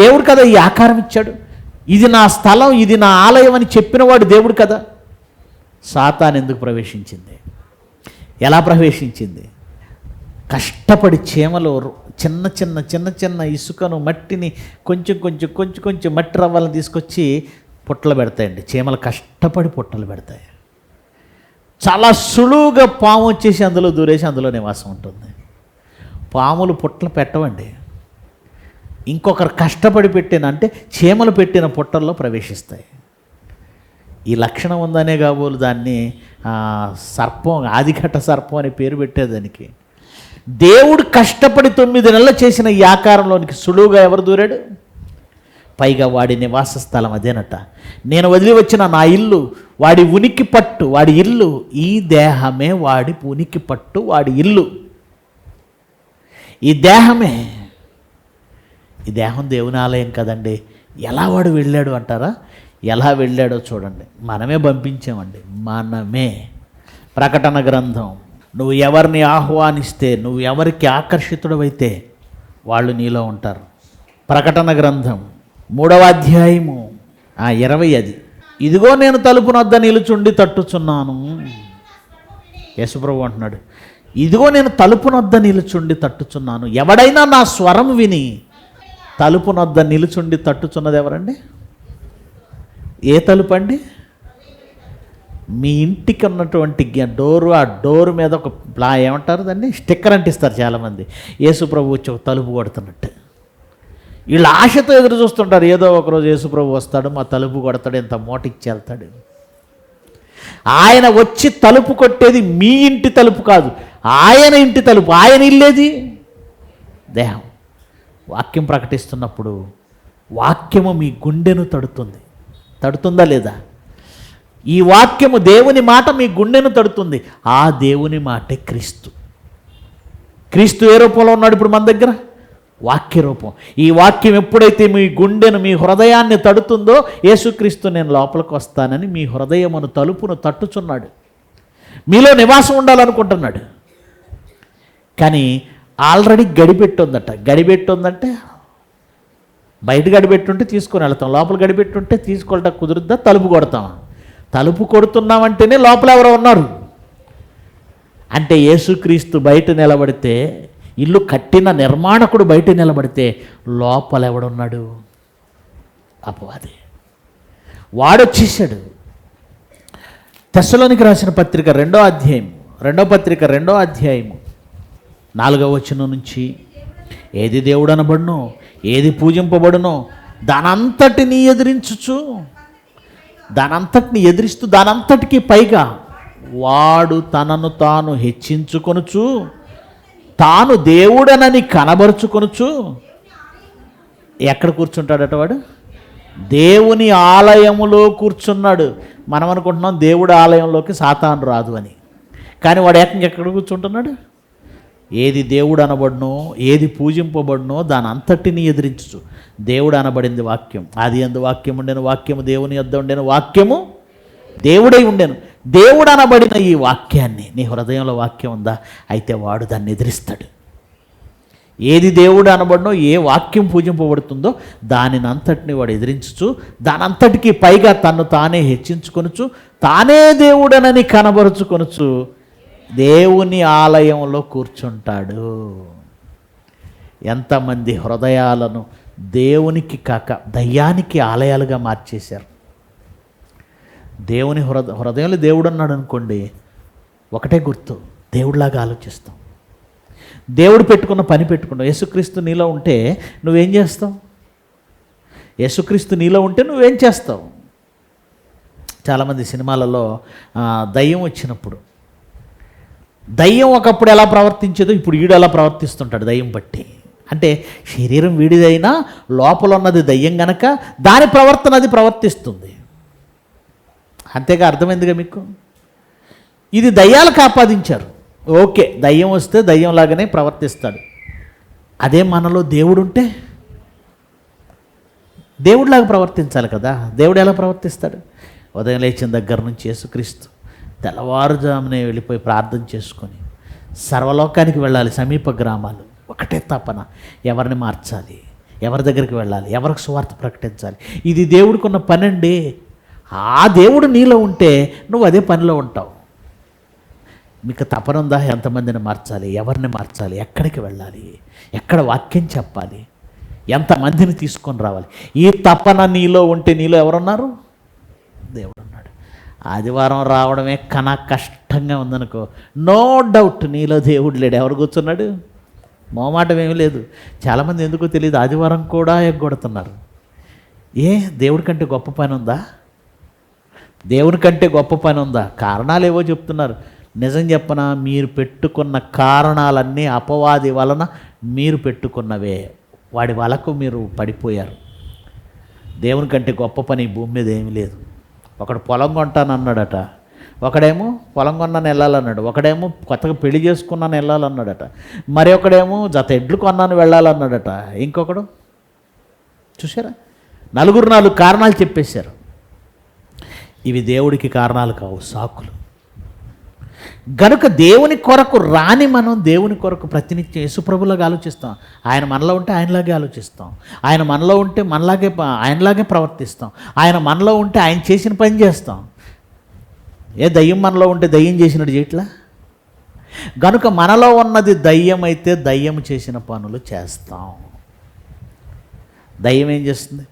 దేవుడు కదా ఈ ఆకారం ఇచ్చాడు. ఇది నా స్థలం, ఇది నా ఆలయం అని చెప్పినవాడు దేవుడు కదా. సాతాను ఎందుకు ప్రవేశించింది? ఎలా ప్రవేశించింది? కష్టపడి చీమలు చిన్న చిన్న చిన్న చిన్న ఇసుకను మట్టిని కొంచెం కొంచెం కొంచెం కొంచెం మట్టి రవ్వలను తీసుకొచ్చి పుట్టలు పెడతాయండి. చీమలు కష్టపడి పుట్టలు పెడతాయి. చాలా సులువుగా పాము వచ్చేసి అందులో దూరేసి అందులో నివాసం ఉంటుంది. పాములు పుట్టలు పెట్టవండి. ఇంకొకరు కష్టపడి పెట్టిన, అంటే చీమలు పెట్టిన పుట్టల్లో ప్రవేశిస్తాయి. ఈ లక్షణం ఉందనే కాబోలు దాన్ని సర్పం, ఆదిఘట సర్పం అనే పేరు పెట్టేదానికి. దేవుడు కష్టపడి 9 నెలలు చేసిన ఈ ఆకారంలోనికి సులువుగా ఎవరు దూరాడు? పైగా వాడి నివాస స్థలం అదేనట. నేను వదిలి వచ్చిన నా ఇల్లు, వాడి ఉనికి పట్టు, వాడి ఇల్లు. ఈ దేహమే వాడి ఉనికి పట్టు, వాడి ఇల్లు. ఈ దేహమే. ఈ దేహం దేవుని ఆలయం కదండి. ఎలా వాడు వెళ్ళాడు అంటారా? ఎలా వెళ్ళాడో చూడండి. మనమే పంపించామండి, మనమే. ప్రకటన గ్రంథం, నువ్వు ఎవరిని ఆహ్వానిస్తే, నువ్వు ఎవరికి ఆకర్షితుడవైతే వాళ్ళు నీలో ఉంటారు. ప్రకటన గ్రంథం 3వ అధ్యాయము 20. ఇదిగో నేను తలుపు నొద్ద నిలుచుండి తట్టుచున్నాను. యేసుప్రభు అంటున్నాడు, ఇదిగో నేను తలుపు నొద్ద నిలుచుండి తట్టుచున్నాను. ఎవడైనా నా స్వరం విని తలుపు నొద్ద నిలుచుండి తట్టుచున్నది ఎవరండి? ఏ తలుపు అండి? మీ ఇంటికి ఉన్నటువంటి డోరు, ఆ డోరు మీద ఒక ఏమంటారు దాన్ని, స్టిక్కర్ అంటిస్తారు చాలామంది. యేసుప్రభు వచ్చి ఒక తలుపు కొడుతున్నట్టు. వీళ్ళు ఆశతో ఎదురు చూస్తుంటారు, ఏదో ఒకరోజు యేసుప్రభు వస్తాడు, మా తలుపు కొడతాడు, ఇంత మూట ఇచ్చి వెళ్తాడు. ఆయన వచ్చి తలుపు కొట్టేది మీ ఇంటి తలుపు కాదు, ఆయన ఇంటి తలుపు. ఆయన ఇల్లేది దేహం. వాక్యం ప్రకటిస్తున్నప్పుడు వాక్యము మీ గుండెను తడుతుంది. తడుతుందా లేదా? ఈ వాక్యము, దేవుని మాట మీ గుండెను తడుతుంది. ఆ దేవుని మాటే క్రీస్తు. క్రీస్తు ఏ రూపంలో ఉన్నాడు ఇప్పుడు మన దగ్గర? వాక్య రూపం. ఈ వాక్యం ఎప్పుడైతే మీ గుండెను, మీ హృదయాన్ని తడుతుందో, యేసుక్రీస్తు నేను లోపలికి వస్తానని మీ హృదయమును తలుపును తట్టుచున్నాడు. మీలో నివాసం ఉండాలనుకుంటున్నాడు. కానీ ఆల్రెడీ గడిపెట్టుందట. గడిపెట్టుందంటే బయట గడిపెట్టుంటే తీసుకొని వెళ్తాం, లోపల గడిపెట్టుంటే తీసుకెళ్ళటం కుదురుద్దా? తలుపు కొడతాం. తలుపు కొడుతున్నామంటేనే లోపల ఎవరో ఉన్నారు. అంటే యేసుక్రీస్తు బయట నిలబడితే, ఇల్లు కట్టిన నిర్మాణకుడు బయట నిలబడితే లోపల ఎవడున్నాడు? అపవాది. వాడొచ్చేసాడు. తెస్సలోనికి రాసిన పత్రిక 2వ అధ్యాయం, 2వ పత్రిక 2వ అధ్యాయము 4వ వచనం నుంచి, ఏది దేవుడు అనబడునో, ఏది పూజింపబడునో దానంతటిని ఎదిరించుచు, దానంతటిని ఎదిరిస్తూ, దానంతటికి పైగా వాడు తనను తాను హెచ్చించుకొనుచు, తాను దేవుడనని కనబరుచుకొనుచు. ఎక్కడ కూర్చుంటాడట వాడు? దేవుని ఆలయములో కూర్చున్నాడు. మనం అనుకుంటున్నాం దేవుడి ఆలయంలోకి సాతాను రాదు అని. కానీ వాడు ఏకంగా ఎక్కడ కూర్చుంటున్నాడు? ఏది దేవుడు అనబడునో, ఏది పూజింపబడునో దాని అంతటిని ఎదిరించు. దేవుడు అనబడింది వాక్యం. ఆది యందు వాక్యం ఉండెను, వాక్యము దేవుని యొద్ద ఉండెను, వాక్యము దేవుడై ఉండెను. దేవుడు అనబడిన ఈ వాక్యాన్ని, నీ హృదయంలో వాక్యం ఉందా? అయితే వాడు దాన్ని ఎదిరిస్తాడు. ఏది దేవుడు అనబడినో, ఏ వాక్యం పూజింపబడుతుందో దానినంతటిని వాడు ఎదిరించుచు, దానంతటికీ పైగా తన్ను తానే హెచ్చించుకొనుచు, తానే దేవుడనని కనబరుచుకొనుచు దేవుని ఆలయంలో కూర్చుంటాడు. ఎంతమంది హృదయాలను దేవునికి కాక దయ్యానికి ఆలయాలుగా మార్చేశారు. దేవుని హృదయంలో దేవుడు అన్నాడు అనుకోండి, ఒకటే గుర్తు, దేవుడిలాగా ఆలోచిస్తాం. దేవుడు పెట్టుకున్న పని పెట్టుకుంటాం. యేసుక్రీస్తు నీలో ఉంటే నువ్వేం చేస్తావు? యేసుక్రీస్తు నీలో ఉంటే నువ్వేం చేస్తావు? చాలామంది సినిమాలలో దయ్యం వచ్చినప్పుడు, దయ్యం ఒకప్పుడు ఎలా ప్రవర్తించేదో ఇప్పుడు వీడు ఎలా ప్రవర్తిస్తుంటాడు దయ్యం బట్టి. అంటే శరీరం వీడిదైనా లోపల ఉన్నది దయ్యం గనక దాని ప్రవర్తన అది ప్రవర్తిస్తుంది. అంతేగా, అర్థమైందిగా మీకు? ఇది దయ్యాలకు ఆపాదించారు. ఓకే, దయ్యం వస్తే దయ్యంలాగానే ప్రవర్తిస్తాడు. అదే మనలో దేవుడు ఉంటే దేవుడిలాగా ప్రవర్తించాలి కదా. దేవుడు ఎలా ప్రవర్తిస్తాడు? ఉదయం లేచిన దగ్గర నుంచి యేసుక్రీస్తు తెల్లవారుజామునే వెళ్ళిపోయి ప్రార్థన చేసుకొని సర్వలోకానికి వెళ్ళాలి. సమీప గ్రామాలు ఒకటే తపన, ఎవరిని మార్చాలి, ఎవరి దగ్గరికి వెళ్ళాలి, ఎవరికి సువార్త ప్రకటించాలి. ఇది దేవుడికున్న పని అండి. ఆ దేవుడు నీలో ఉంటే నువ్వు అదే పనిలో ఉంటావు. మీకు తపన ఉందా? ఎంతమందిని మార్చాలి, ఎవరిని మార్చాలి, ఎక్కడికి వెళ్ళాలి, ఎక్కడ వాక్యం చెప్పాలి, ఎంతమందిని తీసుకొని రావాలి, ఈ తపన నీలో ఉంటే నీలో ఎవరున్నారు? దేవుడు ఉన్నాడు. ఆదివారం రావడమే కష్టంగా ఉందనుకో, నో డౌట్ నీలో దేవుడు లేడు. ఎవరు కూర్చున్నాడు? మోమాటం ఏమీ లేదు. చాలామంది ఎందుకో తెలియదు, ఆదివారం కూడా ఎగ్గొడుతున్నారు. దేవుడి కంటే గొప్ప పని ఉందా? దేవుని కంటే గొప్ప పని ఉందా? కారణాలు ఏవో చెప్తున్నారు. నిజం చెప్పనా, మీరు పెట్టుకున్న కారణాలన్నీ అపవాది వలన మీరు పెట్టుకున్నవే. వాడి వలకు మీరు పడిపోయారు. దేవుని కంటే గొప్ప పని ఈ భూమి మీద ఏమీ లేదు. ఒకడు పొలం కొంటానన్నాడట, ఒకడేమో పొలం కొన్నాను వెళ్ళాలన్నాడు, ఒకడేమో కొత్తగా పెళ్లి చేసుకున్నాను వెళ్ళాలన్నాడట, మరి ఒకడేమో జత ఎడ్లు కొన్నాను వెళ్ళాలన్నాడట, ఇంకొకడు చూసారా, నలుగురు 4 కారణాలు చెప్పేశారు. ఇవి దేవుడికి కారణాలు కావు, సాకులు. గనుక దేవుని కొరకు రాని మనం దేవుని కొరకు ప్రతినిత్యం యేసుప్రభులాగా ఆలోచిస్తాం. ఆయన మనలో ఉంటే ఆయనలాగే ఆలోచిస్తాం. ఆయన మనలో ఉంటే ఆయనలాగే ప్రవర్తిస్తాం. ఆయన మనలో ఉంటే ఆయన చేసిన పని చేస్తాం. దయ్యం మనలో ఉంటే దయ్యం చేసినట్టు చేయట్లా? గనుక మనలో ఉన్నది దయ్యం అయితే దయ్యం చేసిన పనులు చేస్తాం. దయ్యం ఏం చేస్తుంది?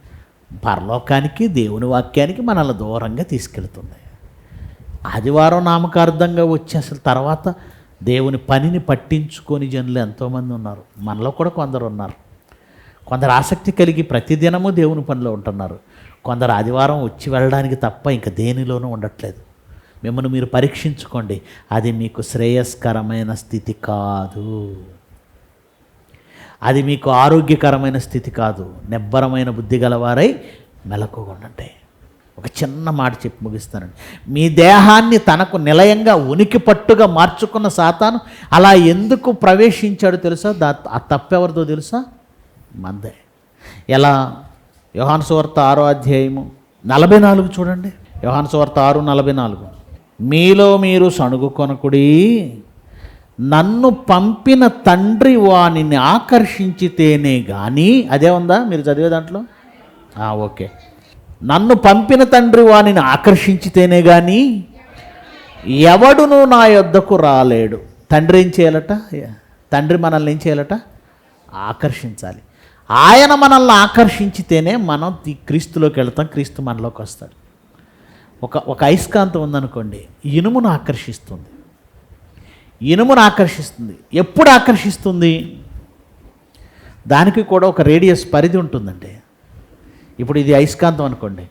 పరలోకానికి, దేవుని వాక్యానికి మనల్ని దూరంగా తీసుకెళ్తుంది. ఆదివారం నామకార్థంగా వచ్చి అసలు తర్వాత దేవుని పనిని పట్టించుకొని జనులు ఎంతోమంది ఉన్నారు. మనలో కూడా కొందరు ఉన్నారు. కొందరు ఆసక్తి కలిగి ప్రతిదినము దేవుని పనిలో ఉంటున్నారు. కొందరు ఆదివారం వచ్చి వెళ్ళడానికి తప్ప ఇంకా దేనిలోనూ ఉండట్లేదు. మిమ్మల్ని మీరు పరీక్షించుకోండి. అది మీకు శ్రేయస్కరమైన స్థితి కాదు. అది మీకు ఆరోగ్యకరమైన స్థితి కాదు. నిబ్బరమైన బుద్ధి గలవారై మెలకువగా ఉండండి. ఒక చిన్న మాట చెప్పి ముగిస్తానండి. మీ దేహాన్ని తనకు నిలయంగా ఉనికి పట్టుగా మార్చుకున్న సాతాను అలా ఎందుకు ప్రవేశించాడో తెలుసా? ఆ తప్పెవరిదో తెలుసా? మందే. ఎలా? యోహాను సువార్త 6వ అధ్యాయము 44 చూడండి. యోహాను సువార్త 6:44. మీలో మీరు సణుగుకొనకుడి, నన్ను పంపిన తండ్రి వానిని ఆకర్షించితేనే కానీ, అదే ఉందా మీరు చదివే దాంట్లో? ఓకే. నన్ను పంపిన తండ్రి వానిని ఆకర్షించితేనే కానీ ఎవడును నా యొద్దకు రాలేడు. తండ్రి ఏం చేయాలట? తండ్రి మనల్ని ఏం చేయాలట? ఆకర్షించాలి. ఆయన మనల్ని ఆకర్షించితేనే మనం క్రీస్తులోకి వెళ్తాం, క్రీస్తు మనలోకి వస్తాడు. ఒక అయస్కాంతం ఉందనుకోండి, ఇనుమును ఆకర్షిస్తుంది. ఇనుమును ఆకర్షిస్తుంది. ఎప్పుడు ఆకర్షిస్తుంది? దానికి కూడా ఒక రేడియస్ పరిధి ఉంటుందండి. ఇప్పుడు ఇది అయస్కాంతం అనుకోండి,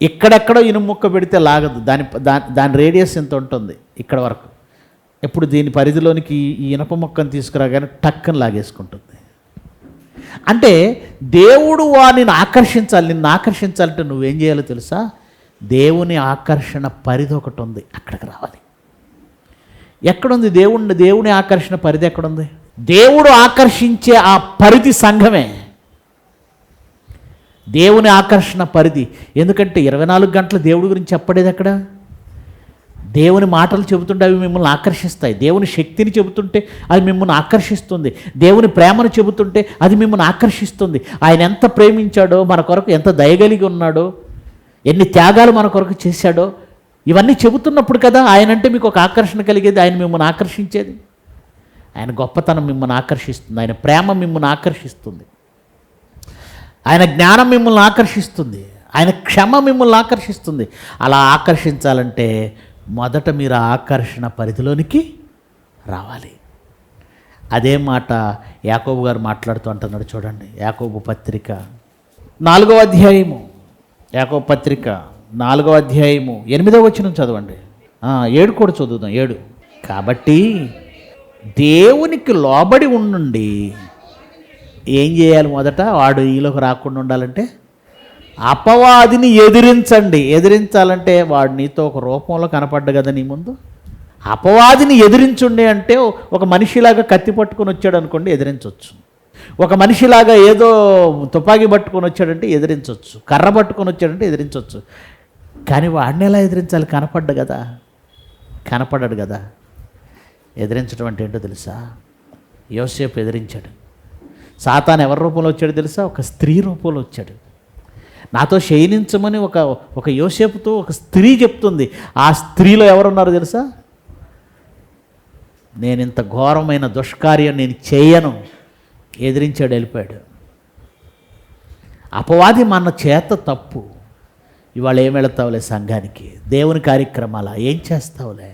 ఎక్కడెక్కడో ఇనుము ముక్క పెడితే లాగదు. దాని రేడియస్ ఎంత ఉంటుంది? ఇక్కడ వరకు. ఎప్పుడు దీని పరిధిలోనికి ఈ ఇనప మొక్కను తీసుకురాగానే టక్కని లాగేసుకుంటుంది. అంటే దేవుడు వానిని ఆకర్షించాలి. నిన్ను ఆకర్షించాలంటే నువ్వేం చేయాలో తెలుసా? దేవుని ఆకర్షణ పరిధి ఒకటి ఉంది, అక్కడికి రావాలి. ఎక్కడుంది దేవుని ఆకర్షణ పరిధి? ఎక్కడుంది? దేవుడు ఆకర్షించే ఆ పరిధి సంఘమే దేవుని ఆకర్షణ పరిధి. ఎందుకంటే 24 గంటలు దేవుడి గురించి చెప్పడేది ఎక్కడ? దేవుని మాటలు చెబుతుంటే అవి మిమ్మల్ని ఆకర్షిస్తాయి. దేవుని శక్తిని చెబుతుంటే అది మిమ్మల్ని ఆకర్షిస్తుంది. దేవుని ప్రేమను చెబుతుంటే అది మిమ్మల్ని ఆకర్షిస్తుంది. ఆయన ఎంత ప్రేమించాడో, మన కొరకు ఎంత దయగలిగి ఉన్నాడో, ఎన్ని త్యాగాలు మన కొరకు చేశాడో, ఇవన్నీ చెబుతున్నప్పుడు కదా ఆయనంటే మీకు ఒక ఆకర్షణ కలిగేది, ఆయన మిమ్మల్ని ఆకర్షించేది. ఆయన గొప్పతనం మిమ్మల్ని ఆకర్షిస్తుంది, ఆయన ప్రేమ మిమ్మల్ని ఆకర్షిస్తుంది, ఆయన జ్ఞానం మిమ్మల్ని ఆకర్షిస్తుంది, ఆయన క్షమ మిమ్మల్ని ఆకర్షిస్తుంది. అలా ఆకర్షించాలంటే మొదట మీరు ఆ ఆకర్షణ పరిధిలోనికి రావాలి. అదే మాట యాకోబు గారు మాట్లాడుతూ అంటున్నాడు. చూడండి, యాకోబు పత్రిక 4వ అధ్యాయము, యాకోబు పత్రిక 4వ అధ్యాయము 8వ వచనం చదవండి. 7 కూడా చదువుదాం. 7 కాబట్టి దేవునికి లోబడి ఉండండి. ఏం చేయాలి? మొదట వాడు ఈలోకి రాకుండా ఉండాలంటే అపవాదిని ఎదిరించండి. ఎదిరించాలంటే వాడు నీతో ఒక రూపంలో కనపడ్డా కదా నీ ముందు. అపవాదిని ఎదిరించుండి అంటే ఒక మనిషిలాగా కత్తి పట్టుకొని వచ్చాడు అనుకోండి, ఎదిరించవచ్చు. ఒక మనిషిలాగా ఏదో తుపాకీ పట్టుకొని వచ్చాడంటే ఎదిరించవచ్చు. కర్ర పట్టుకొని వచ్చాడంటే ఎదిరించవచ్చు. కానీ వాడిని ఎలా ఎదిరించాలి? కనపడ్డా కదా, కనపడ్డాడు కదా. ఎదిరించడం అంటే ఏంటో తెలుసా? యోసేపు ఎదిరించాడు. సాతాను ఎవరి రూపంలో వచ్చాడు తెలుసా? ఒక స్త్రీ రూపంలో వచ్చాడు. నాతో శయనించమని ఒక యోసేపుతో ఒక స్త్రీ చెప్తుంది. ఆ స్త్రీలో ఎవరున్నారు తెలుసా? నేను ఇంత ఘోరమైన దుష్కార్యం నేను చేయను. ఎదిరించాడు, వెళ్ళిపోయాడు. అపవాది మన చేత తప్పు. ఇవాళ ఏం వెళతావులే సంఘానికి, దేవుని కార్యక్రమాలా, ఏం చేస్తావులే,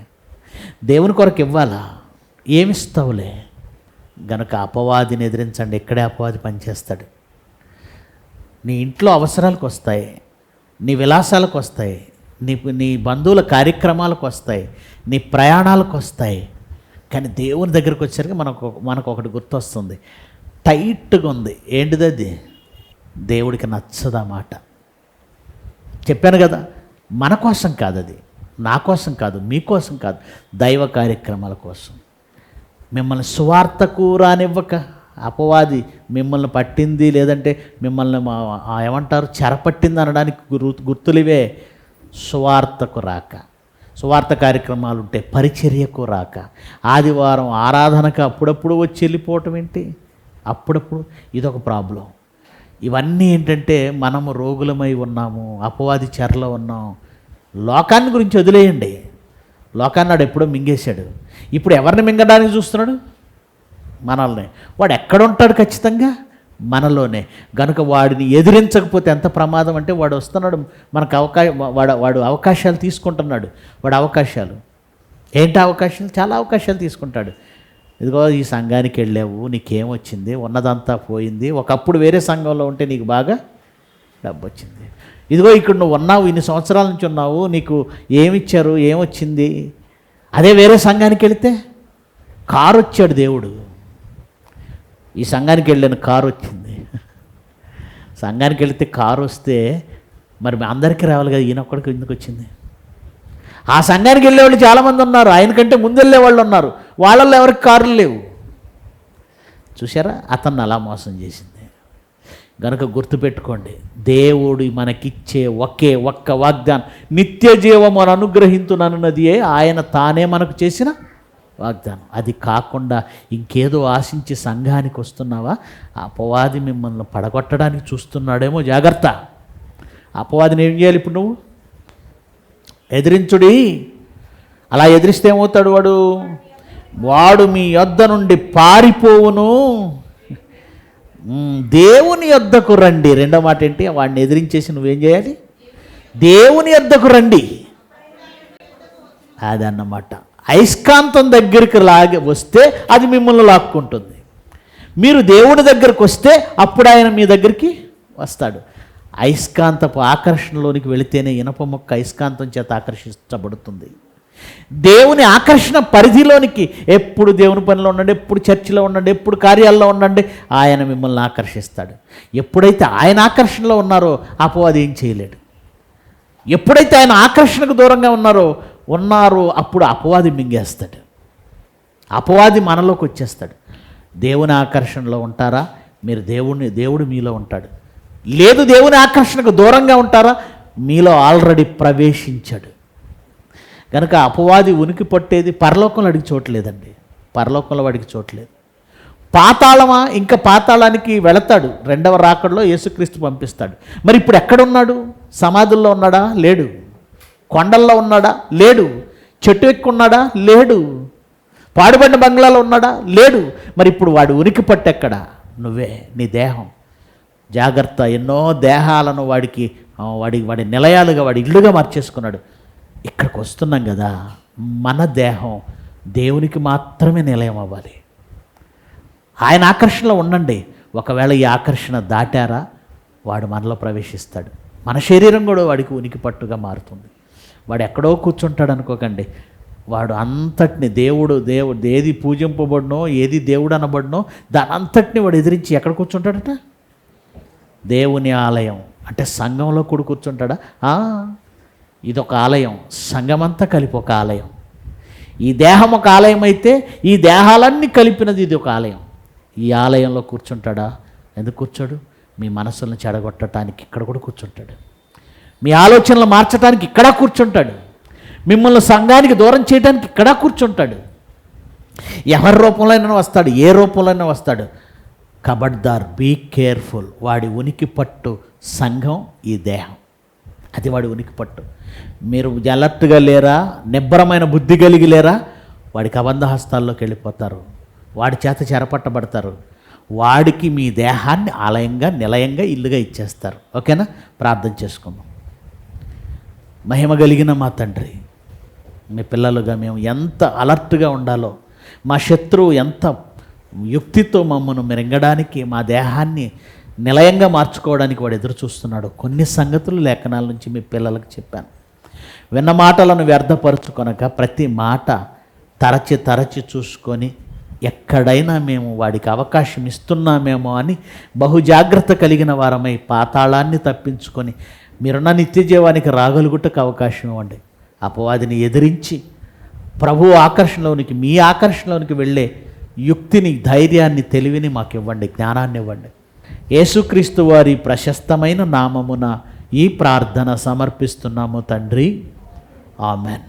దేవుని కొరకు ఇవ్వాలా, ఏమిస్తావులే. గనుక అపవాదిని ఎదిరించండి. ఇక్కడే అపవాది పనిచేస్తాడు. నీ ఇంట్లో అవసరాలకు వస్తాయి, నీ విలాసాలకు వస్తాయి, నీ బంధువుల కార్యక్రమాలకు వస్తాయి, నీ ప్రయాణాలకు వస్తాయి. కానీ దేవుని దగ్గరికి వచ్చేసరికి మనకు ఒకటి గుర్తొస్తుంది, టైట్గా ఉంది. ఏంటిది అది? దేవుడికి నచ్చదా మాట. చెప్పాను కదా, మన కోసం కాదు, అది నా కోసం కాదు, మీకోసం కాదు, దైవ కార్యక్రమాల కోసం. మిమ్మల్ని సువార్తకు రానివ్వక అపవాది మిమ్మల్ని పట్టింది, లేదంటే మిమ్మల్ని ఏమంటారు చెరపట్టింది అనడానికి గుర్తులివే. సువార్తకు రాక, సువార్త కార్యక్రమాలు ఉంటే పరిచర్యకు రాక, ఆదివారం ఆరాధనకు అప్పుడప్పుడు వచ్చి వెళ్ళిపోవటం ఏంటి? అప్పుడప్పుడు ఇదొక ప్రాబ్లం. ఇవన్నీ ఏంటంటే మనము రోగులమై ఉన్నాము, అపవాది చెరలో ఉన్నాం. లోకాన్ని గురించి వదిలేయండి. లోకాన్ని నాడు ఎప్పుడో మింగేశాడు. ఇప్పుడు ఎవరిని మింగడానికి చూస్తున్నాడు? మనల్ని. వాడు ఎక్కడ ఉంటాడు? ఖచ్చితంగా మనలోనే. గనుక వాడిని ఎదిరించకపోతే ఎంత ప్రమాదం అంటే, వాడు వస్తున్నాడు మనకు వాడు అవకాశాలు తీసుకుంటున్నాడు. వాడు అవకాశాలు ఏంటి? అవకాశాలు చాలా అవకాశాలు తీసుకుంటాడు. ఇదిగో ఈ సంఘానికి వెళ్ళావు, నీకేమొచ్చింది? ఉన్నదంతా పోయింది. ఒకప్పుడు వేరే సంఘంలో ఉంటే నీకు బాగా డబ్బు వచ్చింది. ఇదిగో ఇక్కడ నువ్వు ఉన్నావు, ఇన్ని సంవత్సరాల నుంచి ఉన్నావు, నీకు ఏమిచ్చారు? ఏమొచ్చింది? అదే వేరే సంఘానికి వెళితే కారు వచ్చాడు దేవుడు. ఈ సంఘానికి వెళ్ళాను, కారు వచ్చింది. సంఘానికి వెళితే కారు వస్తే మరి అందరికీ రావాలి కదా, ఈయనొక్కడికి ఎందుకు వచ్చింది? ఆ సంఘానికి వెళ్ళేవాళ్ళు చాలామంది ఉన్నారు, ఆయనకంటే ముందు వెళ్ళే వాళ్ళు ఉన్నారు, వాళ్ళల్లో ఎవరికి కారులు లేవు. చూసారా? అతన్ని అలా మోసం చేసింది. గనుక గుర్తుపెట్టుకోండి, దేవుడు మనకిచ్చే ఒక్క వాగ్దానం నిత్య జీవము అనుగ్రహించునన్నది ఆయన తానే మనకు చేసిన వాగ్దానం. అది కాకుండా ఇంకేదో ఆశించి సంఘానికి వస్తున్నావా? అపవాది మిమ్మల్ని పడగొట్టడానికి చూస్తున్నాడేమో, జాగ్రత్త. అపవాదిని ఏం చేయాలి ఇప్పుడు? నువ్వు ఎదిరించుడి. అలా ఎదిరిస్తే ఏమవుతాడు? వాడు మీ యొద్ద నుండి పారిపోవును. దేవుని యొద్దకు రండి. రెండో మాట ఏంటి? వాడిని ఎదిరించేసి నువ్వేం చేయాలి? దేవుని యొద్దకు రండి. అదన్నమాట. అయస్కాంతం దగ్గరికి వస్తే అది మిమ్మల్ని లాక్కుంటుంది. మీరు దేవుని దగ్గరకు వస్తే అప్పుడు ఆయన మీ దగ్గరికి వస్తాడు. అయస్కాంతపు ఆకర్షణలోనికి వెళితేనే ఇనప మొక్క అయస్కాంతం చేత ఆకర్షించబడుతుంది. దేవుని ఆకర్షణ పరిధిలోనికి ఎప్పుడు దేవుని పనిలో ఉండండి, ఎప్పుడు చర్చిలో ఉండండి, ఎప్పుడు కార్యాల్లో ఉండండి, ఆయన మిమ్మల్ని ఆకర్షిస్తాడు. ఎప్పుడైతే ఆయన ఆకర్షణలో ఉన్నారో అపవాది ఏం చేయలేడు. ఎప్పుడైతే ఆయన ఆకర్షణకు దూరంగా ఉన్నారో అప్పుడు అపవాది మింగేస్తాడు. అపవాది మనలోకి వచ్చేస్తాడు. దేవుని ఆకర్షణలో ఉంటారా? మీరు దేవుడు మీలో ఉంటాడు. లేదు, దేవుని ఆకర్షణకు దూరంగా ఉంటారా? మీలో ఆల్రెడీ ప్రవేశించాడు. కనుక అపవాది ఉనికి పట్టేది పరలోకంలో అడిగి చోట్లేదండి, పరలోకంలో వాడికి చోట్లేదు. పాతాళమా, ఇంకా పాతాళానికి వెళతాడు, రెండవ రాకడలో యేసుక్రీస్తు పంపిస్తాడు. మరి ఇప్పుడు ఎక్కడున్నాడు? సమాధుల్లో ఉన్నాడా? లేడు. కొండల్లో ఉన్నాడా? లేడు. చెట్టు ఎక్కి ఉన్నాడా? లేడు. పాడుబడిన బంగ్లాలో ఉన్నాడా? లేడు. మరి ఇప్పుడు వాడు ఉనికి పట్టెక్కడా? నువ్వే, నీ దేహం. జాగ్రత్త, ఎన్నో దేహాలను వాడి నిలయాలుగా, వాడి ఇల్లుగా మార్చేసుకున్నాడు. ఇక్కడికి వస్తున్నాం కదా, మన దేహం దేవునికి మాత్రమే నిలయం అవ్వాలి. ఆయన ఆకర్షణలో ఉండండి. ఒకవేళ ఈ ఆకర్షణ దాటారా, వాడు మనలో ప్రవేశిస్తాడు. మన శరీరం కూడా వాడికి ఉనికి పట్టుగా మారుతుంది. వాడు ఎక్కడో కూర్చుంటాడు అనుకోకండి. వాడు అంతటిని దేవుడు ఏది పూజింపబడినో, ఏది దేవుడు అనబడినో దాని అంతటిని వాడు ఎదిరించి ఎక్కడ కూర్చుంటాడట? దేవుని ఆలయం అంటే సంఘంలో కూడా కూర్చుంటాడా? ఇదొక ఆలయం, సంఘమంతా కలిపి ఒక ఆలయం. ఈ దేహం ఒక ఆలయం అయితే ఈ దేహాలన్నీ కలిపినది ఇది ఒక ఆలయం. ఈ ఆలయంలో కూర్చుంటాడా? ఎందుకు కూర్చోడు? మీ మనసులను చెడగొట్టడానికి ఇక్కడ కూడా కూర్చుంటాడు. మీ ఆలోచనలు మార్చడానికి ఇక్కడ కూర్చుంటాడు. మిమ్మల్ని సంఘానికి దూరం చేయడానికి ఇక్కడ కూర్చుంటాడు. ఎవరి రూపంలో అయినా వస్తాడు, ఏ రూపంలో అయినా వస్తాడు. కబడ్దార్, బీ కేర్ఫుల్. వాడి ఉనికి పట్టు సంఘం, ఈ దేహం. అది వాడి ఉనికి పట్టు. మీరు అలర్ట్గా లేరా, నిబ్బరమైన బుద్ధి కలిగి లేరా, వాడికి అబంధ హస్తాల్లోకి వెళ్ళిపోతారు. వాడి చేత చెరపట్టబడతారు. వాడికి మీ దేహాన్ని ఆలయంగా, నిలయంగా, ఇల్లుగా ఇచ్చేస్తారు. ఓకేనా? ప్రార్థన చేసుకుందాం. మహిమ కలిగిన మా తండ్రి, మీ పిల్లలుగా మేము ఎంత అలర్ట్గా ఉండాలో, మా శత్రువు ఎంత యుక్తితో మమ్మను మిరింగడానికి, మా దేహాన్ని నిలయంగా మార్చుకోవడానికి వాడు ఎదురు చూస్తున్నాడు. కొన్ని సంగతులు లేఖనాల నుంచి మీ పిల్లలకు చెప్పాను. విన్న మాటలను వ్యర్థపరుచుకొనక ప్రతి మాట తరచి చూసుకొని ఎక్కడైనా మేము వాడికి అవకాశం ఇస్తున్నామేమో అని బహుజాగ్రత్త కలిగిన వారమై పాతాళాన్ని తప్పించుకొని మీరున్న నిత్య జీవానికి రాగలుగుటకు అవకాశం ఇవ్వండి. అపవాదిని ఎదిరించి ప్రభు ఆకర్షణలోనికి, మీ ఆకర్షణలోనికి వెళ్ళే యుక్తిని, ధైర్యాన్ని, తెలివిని మాకు ఇవ్వండి, జ్ఞానాన్ని ఇవ్వండి. యేసుక్రీస్తు వారి ప్రశస్తమైన నామమున ఈ ప్రార్థన సమర్పిస్తున్నాము తండ్రి. ఆమెన్.